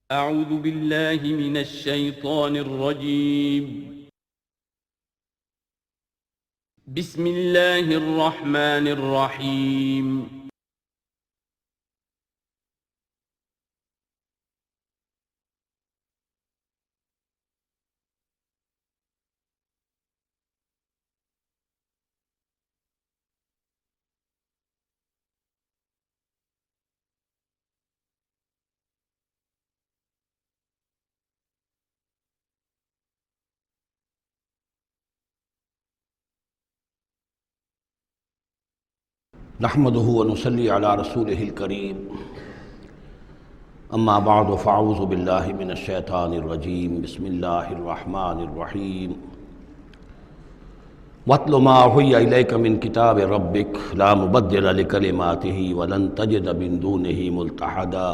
اعوذ باللہ من الشیطان الرجیم بسم اللہ الرحمن الرحیم نحمده ونصلي على رسوله الكريم اما بعد فاعوذ بالله من الشيطان الرجيم بسم الله الرحمن الرحيم واتل ما اوحي اليك من كتاب ربك لا مبدل لكلماته ولن تجد من دونه ملتحدا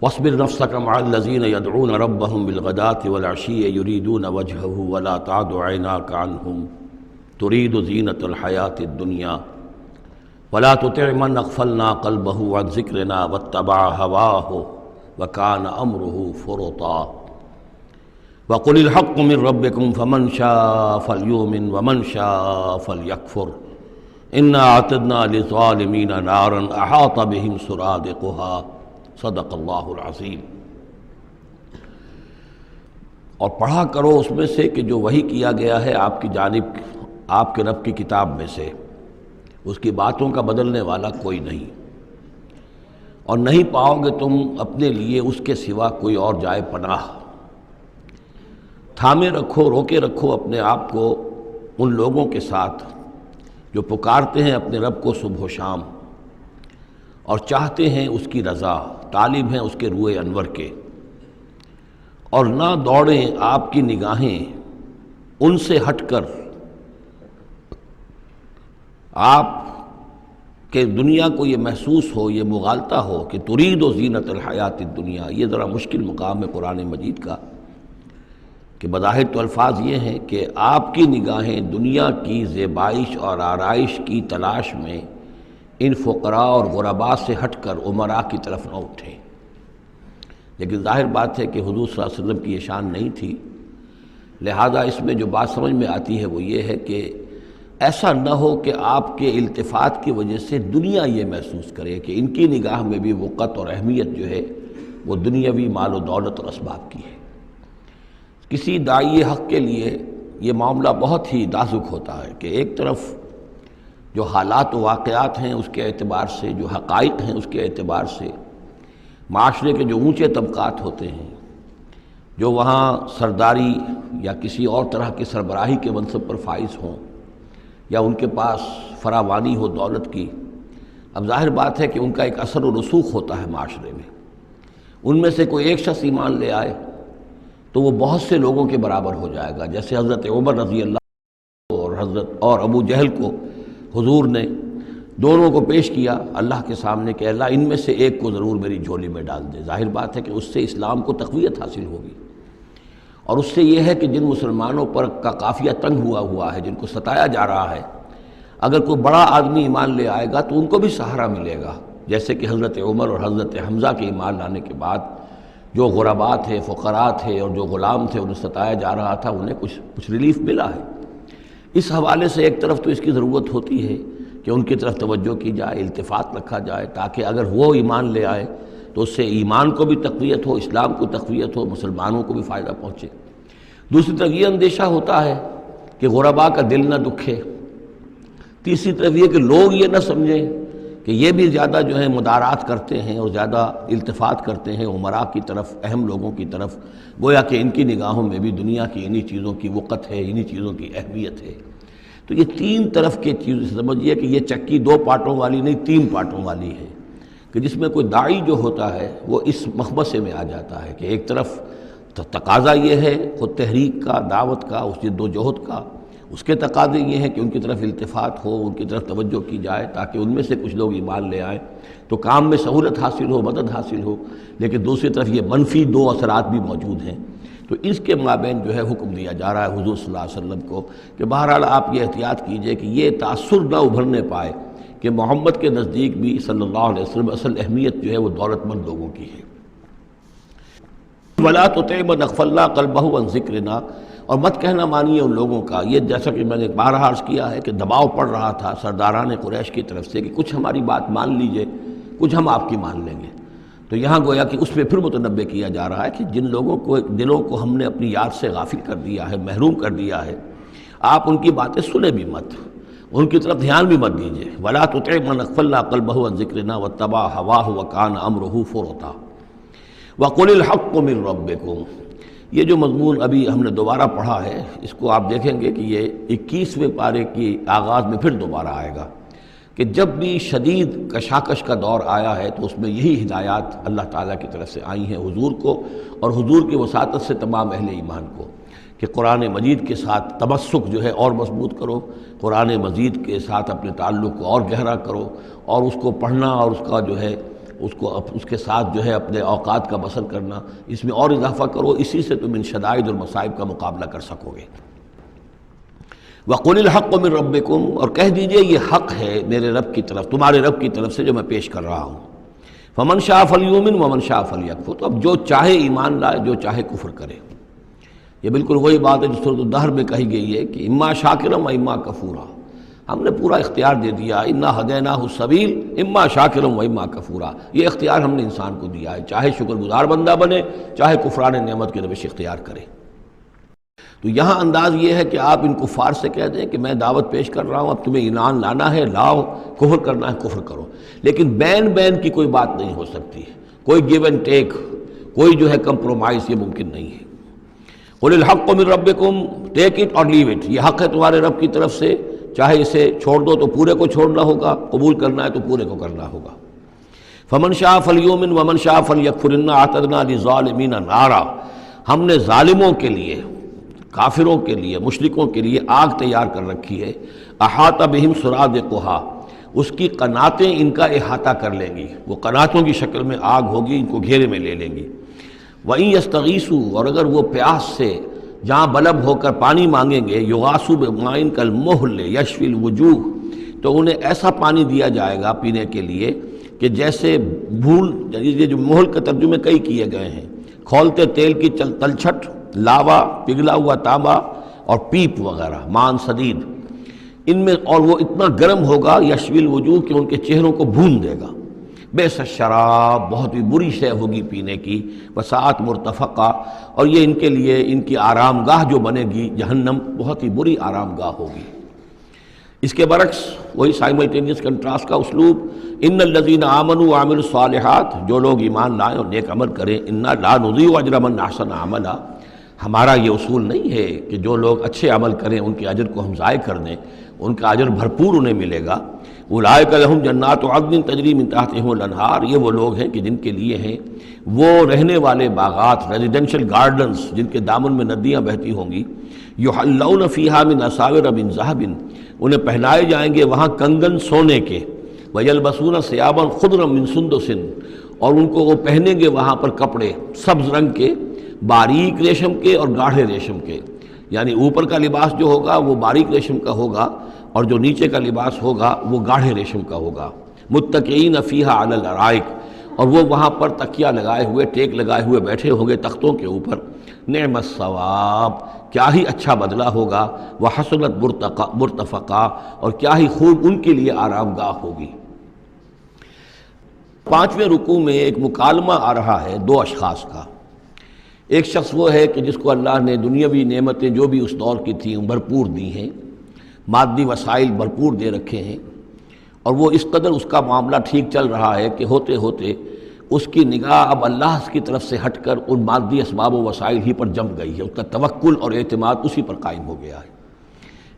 واصبر نفسك مع الذين يدعون ربهم بالغداة والعشي يريدون وجهه ولا تعد عيناك عنهم تريد زینة الحیاة الدنیا ولا تطع من اغفلنا قلبه عن ذکرنا واتبع هواه وكان امره فرطا وقل الحق من ربكم فمن شاء فليؤمن ومن شاء فليكفر انا اعتدنا للظالمین نارا احاط بهم سرادقها صدق اللہ العظیم۔ اور پڑھا کرو اس میں سے کہ جو وحی کیا گیا ہے آپ کی جانب آپ کے رب کی کتاب میں سے، اس کی باتوں کا بدلنے والا کوئی نہیں، اور نہیں پاؤ گے تم اپنے لیے اس کے سوا کوئی اور جائے پناہ۔ تھامے رکھو، روکے رکھو اپنے آپ کو ان لوگوں کے ساتھ جو پکارتے ہیں اپنے رب کو صبح و شام اور چاہتے ہیں اس کی رضا، طالب ہیں اس کے روئے انور کے، اور نہ دوڑیں آپ کی نگاہیں ان سے ہٹ کر آپ کے دنیا کو یہ محسوس ہو، یہ مغالطہ ہو کہ ترید و زینت الحیات الدنیا۔ یہ ذرا مشکل مقام ہے قرآن مجید کا کہ بظاہر تو الفاظ یہ ہیں کہ آپ کی نگاہیں دنیا کی زیبائش اور آرائش کی تلاش میں ان فقراء اور غرباء سے ہٹ کر امراء کی طرف نہ اٹھیں، لیکن ظاہر بات ہے کہ حضور صلی اللہ علیہ وسلم کی یہ شان نہیں تھی، لہذا اس میں جو بات سمجھ میں آتی ہے وہ یہ ہے کہ ایسا نہ ہو کہ آپ کے التفات کی وجہ سے دنیا یہ محسوس کرے کہ ان کی نگاہ میں بھی وقت اور اہمیت جو ہے وہ دنیاوی مال و دولت اور اسباب کی ہے۔ کسی داعی حق کے لیے یہ معاملہ بہت ہی نازک ہوتا ہے کہ ایک طرف جو حالات و واقعات ہیں اس کے اعتبار سے، جو حقائق ہیں اس کے اعتبار سے، معاشرے کے جو اونچے طبقات ہوتے ہیں، جو وہاں سرداری یا کسی اور طرح کی سربراہی کے منصب پر فائز ہوں یا ان کے پاس فراوانی ہو دولت کی، اب ظاہر بات ہے کہ ان کا ایک اثر و رسوخ ہوتا ہے معاشرے میں۔ ان میں سے کوئی ایک شخص ایمان لے آئے تو وہ بہت سے لوگوں کے برابر ہو جائے گا، جیسے حضرت عمر رضی اللہ اور ابو جہل کو حضور نے دونوں کو پیش کیا اللہ کے سامنے کہ اللہ ان میں سے ایک کو ضرور میری جھولی میں ڈال دے۔ ظاہر بات ہے کہ اس سے اسلام کو تقویت حاصل ہوگی، اور اس سے یہ ہے کہ جن مسلمانوں پر کا قافیہ تنگ ہوا ہے، جن کو ستایا جا رہا ہے، اگر کوئی بڑا آدمی ایمان لے آئے گا تو ان کو بھی سہارا ملے گا، جیسے کہ حضرت عمر اور حضرت حمزہ کے ایمان لانے کے بعد جو غرباء تھے، فقراء تھے اور جو غلام تھے انہیں ستایا جا رہا تھا، انہیں کچھ ریلیف ملا ہے۔ اس حوالے سے ایک طرف تو اس کی ضرورت ہوتی ہے کہ ان کی طرف توجہ کی جائے، التفات رکھا جائے، تاکہ اگر وہ ایمان لے آئے تو اس سے ایمان کو بھی تقویت ہو، اسلام کو تقویت ہو، مسلمانوں کو بھی فائدہ پہنچے۔ دوسری طرف یہ اندیشہ ہوتا ہے کہ غرباء کا دل نہ دکھے۔ تیسری طرف یہ کہ لوگ یہ نہ سمجھیں کہ یہ بھی زیادہ جو ہے مدارات کرتے ہیں اور زیادہ التفات کرتے ہیں امراء کی طرف، اہم لوگوں کی طرف، گویا کہ ان کی نگاہوں میں بھی دنیا کی انہی چیزوں کی وقت ہے، انہی چیزوں کی اہمیت ہے۔ تو یہ تین طرف کے چیز سمجھیے کہ یہ چکی دو پارٹوں والی نہیں، تین پارٹوں والی ہے، کہ جس میں کوئی داعی جو ہوتا ہے وہ اس مخمصے میں آ جاتا ہے کہ ایک طرف تقاضا یہ ہے خود تحریک کا، دعوت کا، اس جد و جہد کا، اس کے تقاضے یہ ہیں کہ ان کی طرف التفات ہو، ان کی طرف توجہ کی جائے تاکہ ان میں سے کچھ لوگ ایمان لے آئیں تو کام میں سہولت حاصل ہو، مدد حاصل ہو، لیکن دوسری طرف یہ منفی دو اثرات بھی موجود ہیں۔ تو اس کے مابین جو ہے حکم دیا جا رہا ہے حضور صلی اللہ علیہ وسلم کو کہ بہرحال آپ یہ احتیاط کیجئے کہ یہ تاثر نہ ابھرنے پائے کہ محمد کے نزدیک بھی صلی اللہ علیہ وسلم اصل اہمیت جو ہے وہ دولت مند لوگوں کی ہے۔ ولا تطع من اغفلنا قلبه عن ذکرنا، اور مت کہنا مانیے ان لوگوں کا، یہ جیسا کہ میں نے بارہا عرض کیا ہے کہ دباؤ پڑ رہا تھا سرداران قریش کی طرف سے کہ کچھ ہماری بات مان لیجئے، کچھ ہم آپ کی مان لیں گے۔ تو یہاں گویا کہ اس پہ پھر متنبہ کیا جا رہا ہے کہ جن لوگوں کو دلوں کو ہم نے اپنی یاد سے غافل کر دیا ہے، محروم کر دیا ہے، آپ ان کی باتیں سنیں بھی مت، ان کی طرف دھیان بھی مت دیجیے۔ ولا تطع من اغفلنا قلبه عن ذکرنا واتبع هواه وكان امره فرطا وقل الحق من ربکم۔ یہ جو مضمون ابھی ہم نے دوبارہ پڑھا ہے، اس کو آپ دیکھیں گے کہ یہ 21ویں پارے کی آغاز میں پھر دوبارہ آئے گا کہ جب بھی شدید کشاکش کا دور آیا ہے تو اس میں یہی ہدایات اللہ تعالیٰ کی طرف سے آئی ہیں حضور کو اور حضور کی وساطت سے تمام اہل ایمان کو، کہ قرآن مجید کے ساتھ تمسک جو ہے اور مضبوط کرو، قرآن مجید کے ساتھ اپنے تعلق کو اور گہرا کرو، اور اس کو پڑھنا اور اس کا جو ہے اس کے ساتھ جو ہے اپنے اوقات کا بسر کرنا، اس میں اور اضافہ کرو، اسی سے تم ان شدائد اور مصائب کا مقابلہ کر سکو گے۔ وَقُلِ الْحَقُّ مِن رَبِّكُمْ، اور کہہ دیجئے یہ حق ہے میرے رب کی طرف، تمہارے رب کی طرف سے جو میں پیش کر رہا ہوں۔ فَمَن شَاءَ فَلْيُؤْمِنْ وَمَن شَاءَ فَلْيَكْفُرْ، تو اب جو چاہے ایمان لائے، جو چاہے کفر کرے۔ یہ بالکل وہی بات ہے جو سورۃ الدہر میں کہی گئی ہے کہ اما شاکرا و اما کفورا، ہم نے پورا اختیار دے دیا، انا ہدیناہ السبیل اما شاکرا و اما کفورا، یہ اختیار ہم نے انسان کو دیا ہے، چاہے شکر گزار بندہ بنے، چاہے کفران نعمت کے روش اختیار کرے۔ تو یہاں انداز یہ ہے کہ آپ ان کفار سے کہہ دیں کہ میں دعوت پیش کر رہا ہوں، اب تمہیں ایمان لانا ہے لاؤ، کفر کرنا ہے کفر کرو، لیکن بین کی کوئی بات نہیں ہو سکتی، کوئی گیو اینڈ ٹیک، کوئی جو ہے کمپرومائز، یہ ممکن نہیں ہے۔ قُلِ الْحَقُّ مِن رَبِّكُمْ، ٹیک اٹ اور لیو اٹ، یہ حق ہے تمہارے رب کی طرف سے، چاہے اسے چھوڑ دو تو پورے کو چھوڑنا ہوگا، قبول کرنا ہے تو پورے کو کرنا ہوگا۔ فَمَن شَاءَ فَلْيُؤْمِنْ وَمَن شَاءَ فَلْيَكْفُرْ إِنَّا أَعْتَدْنَا لِلظَّالِمِينَ نَارًا، ہم نے ظالموں کے لیے، کافروں کے لیے، مشرکوں کے لیے آگ تیار کر رکھی ہے، احاطہ بہم سرادقها، اس کی قناتیں ان کا احاطہ کر لیں گی، وہ قناتوں کی شکل میں آگ ہوگی، ان کو گھیرے میں لے لیں گی۔ وَإِن يَسْتَغِيثُوا، اور اگر وہ پیاس سے جہاں بلب ہو کر پانی مانگیں گے، یغاثوا بماء کالمہل یشفی الوجوہ، تو انہیں ایسا پانی دیا جائے گا پینے کے لیے کہ جیسے بھول، یہ جو محل کے ترجمے کئی کیے گئے ہیں، کھولتے تیل کی تلچھٹ، لاوا، پگھلا ہوا تانبا اور پیپ وغیرہ، مان سدید، ان میں، اور وہ اتنا گرم ہوگا یشفی الوجوہ کہ ان کے چہروں کو بھون دے گا۔ بئس الشراب، بہت ہی بری شے ہوگی پینے کی، وساعت مرتفقہ، اور یہ ان کے لیے ان کی آرام گاہ جو بنے گی جہنم، بہت ہی بری آرام گاہ ہوگی۔ اس کے برعکس وہی سائملٹینیس کنٹراسٹ کا اسلوب، ان الذین آمنوا وعملوا الصالحات، جو لوگ ایمان لائیں اور نیک عمل کریں، انا لا نضیع اجر من احسن عملا، ہمارا یہ اصول نہیں ہے کہ جو لوگ اچھے عمل کریں ان کے اجر کو ہم ضائع کر دیں، ان کا اجر بھرپور انہیں ملے گا۔ اولئک لہم جنات عدن تجری من تحتہم الانہار، یہ وہ لوگ ہیں کہ جن کے لیے ہیں وہ رہنے والے باغات، ریزیڈینشل گارڈنز، جن کے دامن میں ندیاں بہتی ہوں گی، یحلون فیہا من اساور من ذہب، انہیں پہنائے جائیں گے وہاں کنگن سونے کے، ویلبسون ثیابا خضرا من سندس، اور ان کو وہ پہنیں گے وہاں پر کپڑے سبز رنگ کے، باریک ریشم کے اور گاڑھے ریشم کے، یعنی اوپر کا لباس جو ہوگا وہ باریک ریشم کا ہوگا اور جو نیچے کا لباس ہوگا وہ گاڑھے ریشم کا ہوگا۔ متکئین فیہا علی الارائک، اور وہ وہاں پر تکیہ لگائے ہوئے، ٹیک لگائے ہوئے بیٹھے ہوں گے تختوں کے اوپر۔ نعم الثواب، کیا ہی اچھا بدلہ ہوگا، وحسنت مرتفقہ، اور کیا ہی خوب ان کے لیے آرام گاہ ہوگی۔ 5ویں رکوع میں ایک مکالمہ آ رہا ہے دو اشخاص کا۔ ایک شخص وہ ہے کہ جس کو اللہ نے دنیاوی نعمتیں جو بھی اس دور کی تھیں بھرپور دی ہیں، مادی وسائل بھرپور دے رکھے ہیں، اور وہ اس قدر اس کا معاملہ ٹھیک چل رہا ہے کہ ہوتے ہوتے اس کی نگاہ اب اللہ کی طرف سے ہٹ کر ان مادی اسباب و وسائل ہی پر جم گئی ہے، اس کا توکل اور اعتماد اسی پر قائم ہو گیا ہے۔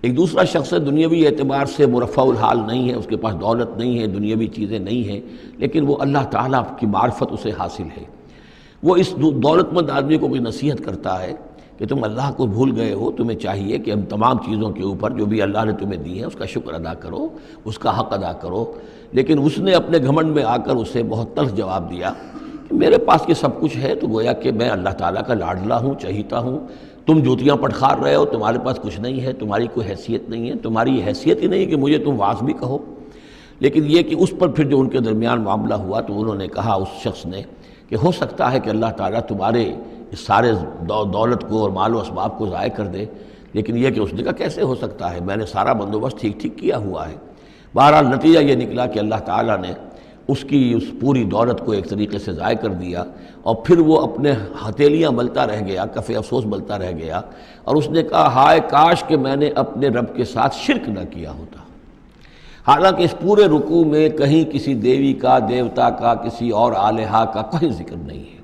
ایک دوسرا شخص ہے دنیاوی اعتبار سے مرفع الحال نہیں ہے، اس کے پاس دولت نہیں ہے، دنیاوی چیزیں نہیں ہیں، لیکن وہ اللہ تعالیٰ کی معرفت اسے حاصل ہے۔ وہ اس دولت مند آدمی کو کوئی نصیحت کرتا ہے کہ تم اللہ کو بھول گئے ہو، تمہیں چاہیے کہ ہم تمام چیزوں کے اوپر جو بھی اللہ نے تمہیں دی ہے اس کا شکر ادا کرو، اس کا حق ادا کرو۔ لیکن اس نے اپنے گھمنڈ میں آ کر اسے بہت تلخ جواب دیا کہ میرے پاس یہ سب کچھ ہے، تو گویا کہ میں اللہ تعالیٰ کا لاڈلا ہوں، چہیتا ہوں، تم جوتیاں پٹخار رہے ہو، تمہارے پاس کچھ نہیں ہے، تمہاری کوئی حیثیت نہیں ہے، تمہاری یہ حیثیت ہی نہیں کہ مجھے تم واعظ بھی کہو۔ لیکن یہ کہ اس پر پھر جو ان کے درمیان معاملہ ہوا تو انہوں نے کہا، اس شخص نے، کہ ہو سکتا ہے کہ اللہ تعالیٰ تمہارے اس سارے دولت کو اور مال و اسباب کو ضائع کر دے، لیکن یہ کہ اس نے کہا کیسے ہو سکتا ہے، میں نے سارا بندوبست ٹھیک کیا ہوا ہے۔ بہرحال نتیجہ یہ نکلا کہ اللہ تعالیٰ نے اس کی اس پوری دولت کو ایک طریقے سے ضائع کر دیا، اور پھر وہ اپنے ہتھیلیاں ملتا رہ گیا، کف افسوس ملتا رہ گیا، اور اس نے کہا ہائے کاش کہ میں نے اپنے رب کے ساتھ شرک نہ کیا ہوتا۔ حالانکہ اس پورے رکوع میں کہیں کسی دیوی کا، دیوتا کا، کسی اور الہہ کا کوئی ذکر نہیں ہے۔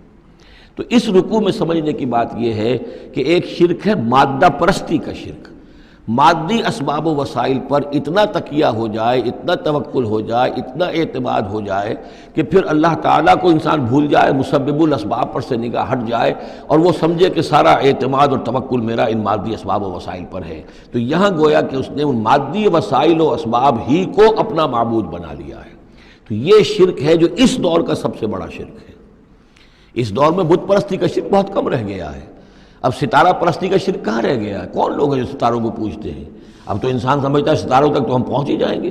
تو اس رکوع میں سمجھنے کی بات یہ ہے کہ ایک شرک ہے مادہ پرستی کا شرک، مادی اسباب و وسائل پر اتنا تکیہ ہو جائے، اتنا توکل ہو جائے، اتنا اعتماد ہو جائے کہ پھر اللہ تعالیٰ کو انسان بھول جائے، مسبب الاسباب پر سے نگاہ ہٹ جائے، اور وہ سمجھے کہ سارا اعتماد اور توکل میرا ان مادی اسباب و وسائل پر ہے۔ تو یہاں گویا کہ اس نے ان مادی وسائل و اسباب ہی کو اپنا معبود بنا لیا ہے۔ تو یہ شرک ہے جو اس دور کا سب سے بڑا شرک ہے۔ اس دور میں بت پرستی کا شرک بہت کم رہ گیا ہے، اب ستارہ پرستی کا شرک کہاں رہ گیا ہے؟ کون لوگ ہیں جو ستاروں کو پوجتے ہیں؟ اب تو انسان سمجھتا ہے ستاروں تک تو ہم پہنچ ہی جائیں گے،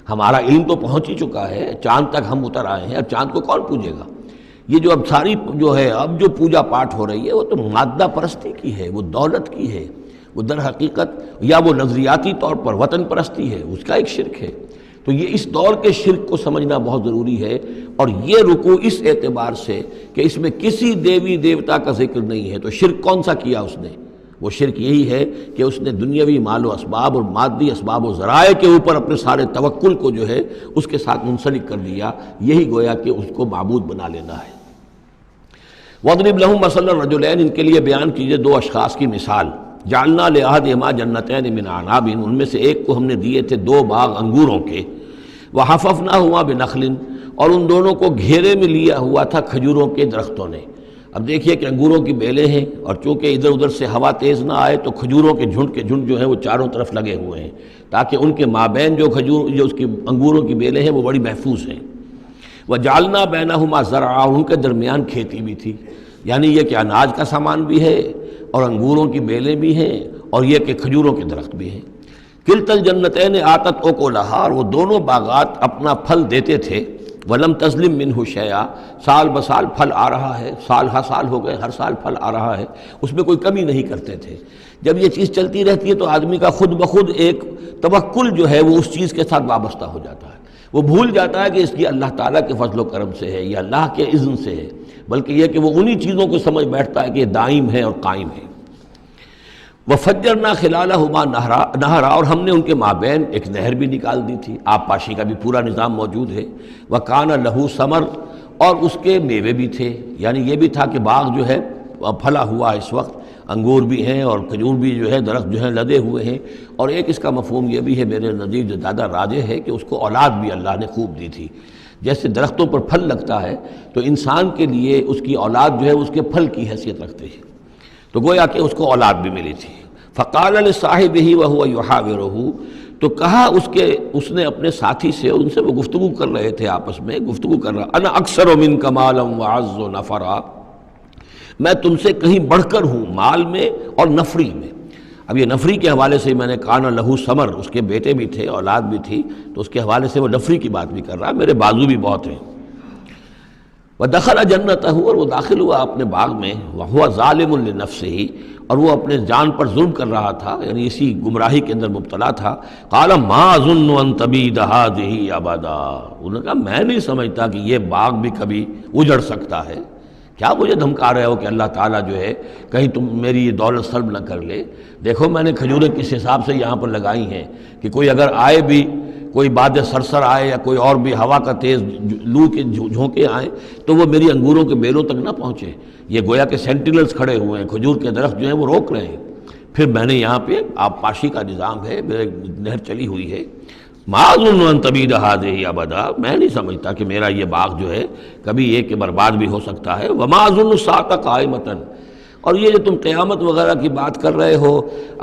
ہمارا علم تو پہنچ ہی چکا ہے، چاند تک ہم اتر آئے ہیں، اب چاند کو کون پوجے گا؟ یہ جو اب ساری جو ہے اب جو پوجا پاٹ ہو رہی ہے وہ تو مادہ پرستی کی ہے، وہ دولت کی ہے، وہ در حقیقت یا وہ نظریاتی طور پر وطن پرستی ہے، اس کا ایک شرک ہے۔ تو یہ اس دور کے شرک کو سمجھنا بہت ضروری ہے، اور یہ رکوع اس اعتبار سے کہ اس میں کسی دیوی دیوتا کا ذکر نہیں ہے۔ تو شرک کون سا کیا اس نے؟ وہ شرک یہی ہے کہ اس نے دنیاوی مال و اسباب اور مادی اسباب و ذرائع کے اوپر اپنے سارے توکل کو جو ہے اس کے ساتھ منسلک کر دیا، یہی گویا کہ اس کو معبود بنا لینا ہے۔ وَاضْرِبْ لَهُم مَثَلَ الرَّجُلَيْنِ، ان کے لیے بیان کیجئے دو اشخاص کی مثال۔ جعلنا لأحدهما جنتین من اعناب، ان میں سے ایک کو ہم نے دیے تھے دو باغ انگوروں کے، وحففناہما بنخل، اور ان دونوں کو گھیرے میں لیا ہوا تھا کھجوروں کے درختوں نے۔ اب دیکھیے کہ انگوروں کی بیلیں ہیں، اور چونکہ ادھر ادھر سے ہوا تیز نہ آئے تو کھجوروں کے جھنڈ جو ہیں وہ چاروں طرف لگے ہوئے ہیں، تاکہ ان کے مابین جو اس کی انگوروں کی بیلیں ہیں وہ بڑی محفوظ ہیں۔ وجعلنا بینہما زرعا، ان کے درمیان کھیتی بھی تھی، یعنی یہ کہ اناج کا سامان بھی ہے اور انگوروں کی بیلیں بھی ہیں، اور یہ کہ کھجوروں کے درخت بھی ہیں۔ کلتا الجنتین آتت اکلہا، اور وہ دونوں باغات اپنا پھل دیتے تھے، ولم تظلم منہ شیئا، سال بسال پھل آ رہا ہے، سال ہر سال ہو گئے، ہر سال پھل آ رہا ہے، اس میں کوئی کمی نہیں کرتے تھے۔ جب یہ چیز چلتی رہتی ہے تو آدمی کا خود بخود ایک توکل جو ہے وہ اس چیز کے ساتھ وابستہ ہو جاتا ہے، وہ بھول جاتا ہے کہ اس کی اللہ تعالیٰ کے فضل و کرم سے ہے یا اللہ کے اذن سے ہے، بلکہ یہ کہ وہ انہی چیزوں کو سمجھ بیٹھتا ہے کہ یہ دائم ہے اور قائم ہے۔ وَفَجَّرْنَا خِلَالَهُمَا نَهْرًا، اور ہم نے ان کے مابین ایک نہر بھی نکال دی تھی، آب پاشی کا بھی پورا نظام موجود ہے۔ وَكَانَ لَهُ ثَمَرٌ، اور اس کے میوے بھی تھے، یعنی یہ بھی تھا کہ باغ جو ہے پھلا ہوا اس وقت، انگور بھی ہیں اور کھجور بھی جو ہے درخت جو ہیں لدے ہوئے ہیں، اور ایک اس کا مفہوم یہ بھی ہے میرے نزدیک جو زیادہ راجح ہے کہ اس کو اولاد بھی اللہ نے خوب دی تھی۔ جیسے درختوں پر پھل لگتا ہے تو انسان کے لیے اس کی اولاد جو ہے اس کے پھل کی حیثیت رکھتے ہیں، تو گویا کہ اس کو اولاد بھی ملی تھی۔ فقال لصاحبہ وہو یحاورہ، تو کہا اس نے اپنے ساتھی سے، ان سے وہ گفتگو کر رہے تھے، آپس میں گفتگو کر رہا، انا اکثر منک مالا واعز نفرا، میں تم سے کہیں بڑھ کر ہوں مال میں اور نفری میں۔ اب یہ نفری کے حوالے سے میں نے کانا لہو ثمر، اس کے بیٹے بھی تھے، اولاد بھی تھی، تو اس کے حوالے سے وہ نفری کی بات بھی کر رہا، میرے بازو بھی بہت ہیں۔ وَدَخَلَ جَنَّتَهُ، اور وہ داخل ہوا اپنے باغ میں، وَهُوَ ظَالِمٌ لِنَفْسِهِ، اور وہ اپنے جان پر ظلم کر رہا تھا، یعنی اسی گمراہی کے اندر مبتلا تھا۔ قَالَ مَا أَظُنُّ أَن تَبِيدَ هَٰذِهِ أَبَدًا، انہوں نے کہا میں نہیں سمجھتا کہ یہ باغ بھی کبھی اجڑ سکتا ہے، کیا مجھے دھمکا رہے ہو کہ اللہ تعالیٰ جو ہے کہیں تم میری یہ دولت سلب نہ کر لے؟ دیکھو میں نے کھجوریں کس حساب سے یہاں پر لگائی ہیں کہ کوئی اگر آئے بھی، کوئی باد سرسر آئے یا کوئی اور بھی ہوا کا تیز لو کے جھونکے آئیں تو وہ میری انگوروں کے بیلوں تک نہ پہنچے۔ یہ گویا کہ سینٹینلز کھڑے ہوئے ہیں، کھجور کے درخت جو ہیں وہ روک رہے ہیں۔ پھر میں نے یہاں پہ آب پاشی کا نظام ہے، میرے نہر چلی ہوئی ہے۔ ما اظن ان تبید هذه ابدا، میں نہیں سمجھتا کہ میرا یہ باغ جو ہے کبھی یہ کہ برباد بھی ہو سکتا ہے۔ وما اظن الساعة قائمة، اور یہ جو تم قیامت وغیرہ کی بات کر رہے ہو،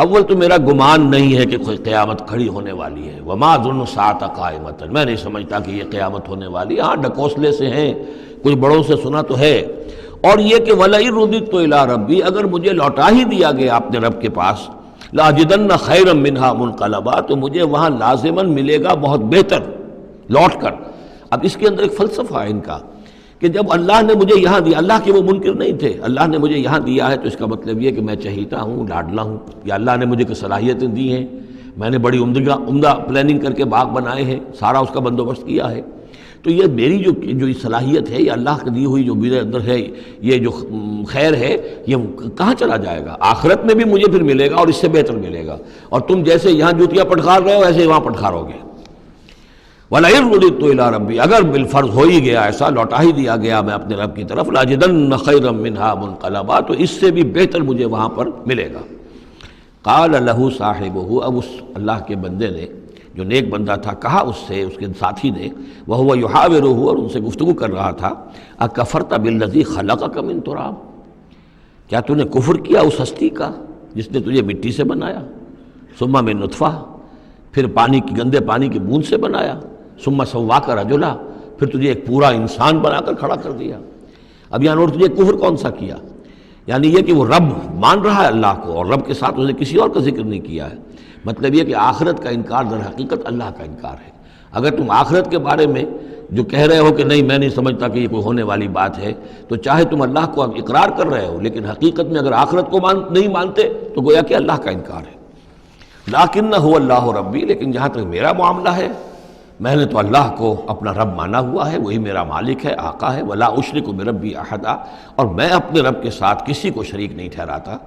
اول تو میرا گمان نہیں ہے کہ کوئی قیامت کھڑی ہونے والی ہے۔ وما اظن الساعة قائمة، میں نہیں سمجھتا کہ یہ قیامت ہونے والی، ہاں ڈکوسلے سے ہیں، کچھ بڑوں سے سنا تو ہے۔ اور یہ کہ وَلَئِن رُدِدتُّ إِلَىٰ رَبِّي، اگر مجھے لوٹا ہی دیا گیا اپنے رب کے پاس، لَأَجِدَنَّ خَيْرًا مِّنْهَا مُنْقَلَبًا، تو مجھے وہاں لازماً ملے گا بہت بہتر لوٹ کر۔ اب اس کے اندر ایک فلسفہ ہے ان کا کہ جب اللہ نے مجھے یہاں دیا، اللہ کے وہ منکر نہیں تھے، اللہ نے مجھے یہاں دیا ہے تو اس کا مطلب یہ کہ میں چہیتا ہوں، لاڈلا ہوں، یا اللہ نے مجھے کچھ صلاحیتیں دی ہیں، میں نے بڑی عمدہ پلاننگ کر کے باغ بنائے ہیں، سارا اس کا بندوبست کیا ہے، تو یہ میری جو صلاحیت ہے، یہ اللہ کی دی ہوئی جو میرے اندر ہے، یہ جو خیر ہے، یہ کہاں چلا جائے گا؟ آخرت میں بھی مجھے پھر ملے گا اور اس سے بہتر ملے گا، اور تم جیسے یہاں جوتیاں پٹخار رہے ہو ایسے وہاں پٹخارو گے۔ وَلَئِن رُدِدتُّ إِلَىٰ رَبِّي، اگر بالفرض ہو ہی گیا ایسا، لوٹا ہی دیا گیا میں اپنے رب کی طرف، لَأَجِدَنَّ خَيْرًا مِّنْهَا مُنقَلَبًا، تو اس سے بھی بہتر مجھے وہاں پر ملے گا۔ قال لَهُ صَاحِبُهُ، اب اس اللہ کے بندے نے جو نیک بندہ تھا کہا اس سے، اس کے ساتھی نے، وَهُوَ يُحَاوِرُهُ، اور ان سے گفتگو کر رہا تھا، أَكَفَرْتَ بِالَّذِي خَلَقَكَ مِن تُرَابٍ، کیا تو نے کفر کیا اس ہستی کا جس نے تجھے مٹی سے بنایا، ثم من نطفہ، پھر پانی کی گندے پانی کی بوند سے بنایا، ثم سواک رجلا، پھر تجھے ایک پورا انسان بنا کر کھڑا کر دیا۔ اب یہاں اور تجھے کفر کون سا کیا؟ یعنی یہ کہ وہ رب مان رہا ہے اللہ کو، اور رب کے ساتھ اس نے کسی اور کا ذکر نہیں کیا ہے۔ مطلب یہ کہ آخرت کا انکار در حقیقت اللہ کا انکار ہے۔ اگر تم آخرت کے بارے میں جو کہہ رہے ہو کہ نہیں میں نہیں سمجھتا کہ یہ کوئی ہونے والی بات ہے، تو چاہے تم اللہ کو اقرار کر رہے ہو، لیکن حقیقت میں اگر آخرت کو نہیں مانتے تو گویا کہ اللہ کا انکار ہے۔ لیکن هو اللہ ربی، لیکن جہاں تک میرا معاملہ ہے، میں نے تو اللہ کو اپنا رب مانا ہوا ہے، وہی میرا مالک ہے، آقا ہے، ولا اشرک بربی احدا، اور میں اپنے رب کے ساتھ کسی کو شریک نہیں ٹھہراتا۔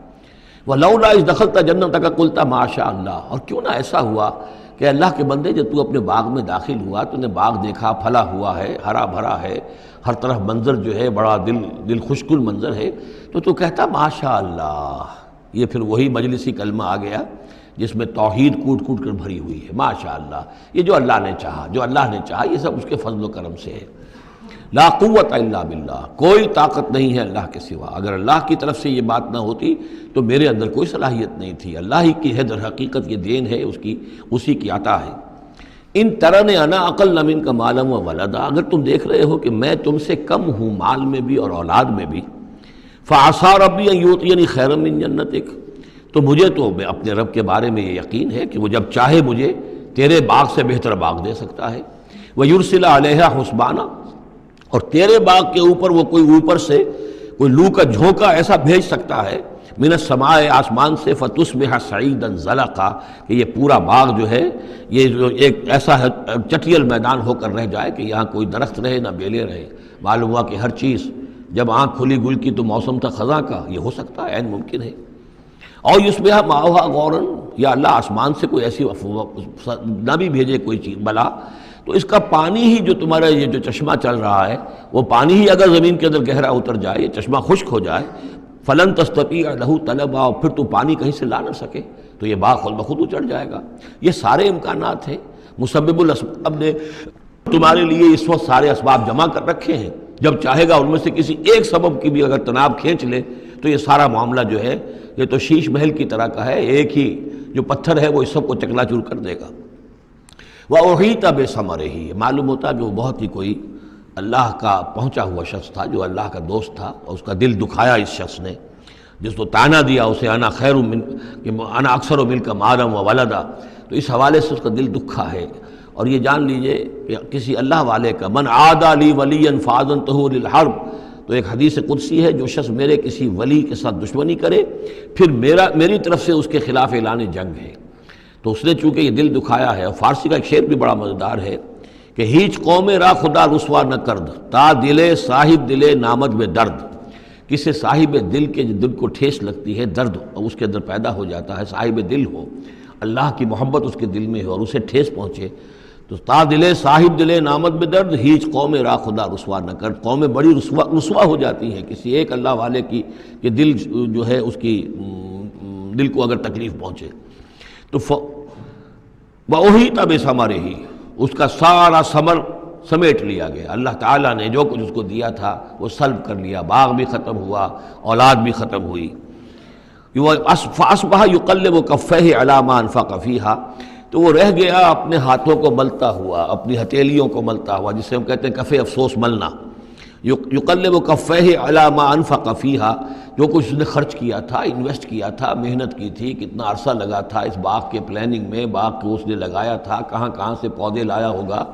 ولولا اذ دخلت جنتک قلت ما شاء اللہ، اور کیوں نہ ایسا ہوا کہ اللہ کے بندے جب تو اپنے باغ میں داخل ہوا تو نے باغ دیکھا، پھلا ہوا ہے، ہرا بھرا ہے، ہر طرف منظر جو ہے بڑا دل خوشکل منظر ہے، تو کہتا ما شاء اللہ۔ یہ پھر وہی مجلسی کلمہ آ گیا جس میں توحید کوٹ کوٹ کر بھری ہوئی ہے، ماشاء اللہ، یہ جو اللہ نے چاہا، جو اللہ نے چاہا، یہ سب اس کے فضل و کرم سے ہے۔ لا قوت الا باللہ، کوئی طاقت نہیں ہے اللہ کے سوا۔ اگر اللہ کی طرف سے یہ بات نہ ہوتی تو میرے اندر کوئی صلاحیت نہیں تھی، اللہ ہی کی ہے، در حقیقت یہ دین ہے اسی کی عطا ہے۔ ان ترن انا اقل منک مالا و ولدا، اگر تم دیکھ رہے ہو کہ میں تم سے کم ہوں مال میں بھی اور اولاد میں بھی، فعسى ربی ان یؤتینی خیرا من جنتک، تو مجھے تو اپنے رب کے بارے میں یہ یقین ہے کہ وہ جب چاہے مجھے تیرے باغ سے بہتر باغ دے سکتا ہے، وَيُرْسِلَ عَلَيْهَا حُسْبَانًا، اور تیرے باغ کے اوپر وہ کوئی اوپر سے کوئی لو کا جھونکا ایسا بھیج سکتا ہے، من السماء، آسمان سے، فَتُصْبِحَ صَعِيدًا زَلَقًا، کہ یہ پورا باغ جو ہے یہ جو ایک ایسا چٹیل میدان ہو کر رہ جائے کہ یہاں کوئی درخت رہے نہ بیلے رہے۔ معلوم ہوا کہ ہر چیز جب آنکھ کھلی گل کی تو موسم تھا خزاں کا، یہ ہو سکتا ہے، عین ممکن ہے۔ اور یصبح ماؤہا غوراً، یا اللہ آسمان سے کوئی ایسی نہ بھی بھیجے کوئی چیز بلا، تو اس کا پانی ہی جو تمہارا یہ جو چشمہ چل رہا ہے، وہ پانی ہی اگر زمین کے اندر گہرا اتر جائے، یہ چشمہ خشک ہو جائے، فلن تستطیع لہ طلبا، اور پھر تو پانی کہیں سے لا نہ سکے، تو یہ باغ خود بخود اچڑ جائے گا۔ یہ سارے امکانات ہیں، مسبب الاسباب نے تمہارے لیے اس وقت سارے اسباب جمع کر رکھے ہیں، جب چاہے گا ان میں سے کسی ایک سبب کی بھی اگر تناب کھینچ لے تو یہ سارا معاملہ جو ہے یہ تو شیش محل کی طرح کا ہے، ایک ہی جو پتھر ہے وہ اس سب کو چکنا چور کر دے گا۔ وَأُحِيطَ بِثَمَرِهِ، معلوم ہوتا کہ وہ بہت ہی کوئی اللہ کا پہنچا ہوا شخص تھا، جو اللہ کا دوست تھا، اور اس کا دل دکھایا اس شخص نے، جس کو تانا دیا اسے انا خیر من کہ انا اکثر منک مالا و ولدا، تو اس حوالے سے اس کا دل دکھا ہے۔ اور یہ جان لیجئے کہ کسی اللہ والے کا من عادى لی ولیا فاذنته للحرب، تو ایک حدیث قدسی ہے، جو شخص میرے کسی ولی کے ساتھ دشمنی کرے پھر میری طرف سے اس کے خلاف اعلان جنگ ہے، تو اس نے چونکہ یہ دل دکھایا ہے۔ اور فارسی کا ایک شعر بھی بڑا مزیدار ہے کہ ہیچ قوم را خدا رسوا نہ کرد، تا دلے صاحب دلے نامد میں درد، کسی صاحب دل کے دل کو ٹھیس لگتی ہے، درد اور اس کے اندر پیدا ہو جاتا ہے، صاحب دل ہو، اللہ کی محبت اس کے دل میں ہو اور اسے ٹھیس پہنچے، تو تا دلے صاحب دلے نامد میں درد، ہیچ قوم را خدا رسوا نہ کر، قومیں بڑی رسوا ہو جاتی ہیں کسی ایک اللہ والے کی کہ دل جو ہے اس کی دل کو اگر تکلیف پہنچے۔ تو وَأُحِيطَ بِثَمَرِهِ، اس کا سارا ثمر سمیٹ لیا گیا، اللہ تعالیٰ نے جو کچھ اس کو دیا تھا وہ سلب کر لیا، باغ بھی ختم ہوا، اولاد بھی ختم ہوئی۔ فَأَصْبَحَ يُقَلِّبُ كَفَّيْهِ عَلَىٰ مَا أَنفَقَ فِيهَا، تو وہ رہ گیا اپنے ہاتھوں کو ملتا ہوا، اپنی ہتھیلیوں کو ملتا ہوا، جسے ہم کہتے ہیں کف افسوس ملنا۔ یقلب کفیہ علی ما انفق فیہا، جو کچھ اس نے خرچ کیا تھا، انویسٹ کیا تھا، محنت کی تھی، کتنا عرصہ لگا تھا اس باغ کے پلاننگ میں، باغ کو اس نے لگایا تھا، کہاں کہاں سے پودے لایا ہوگا،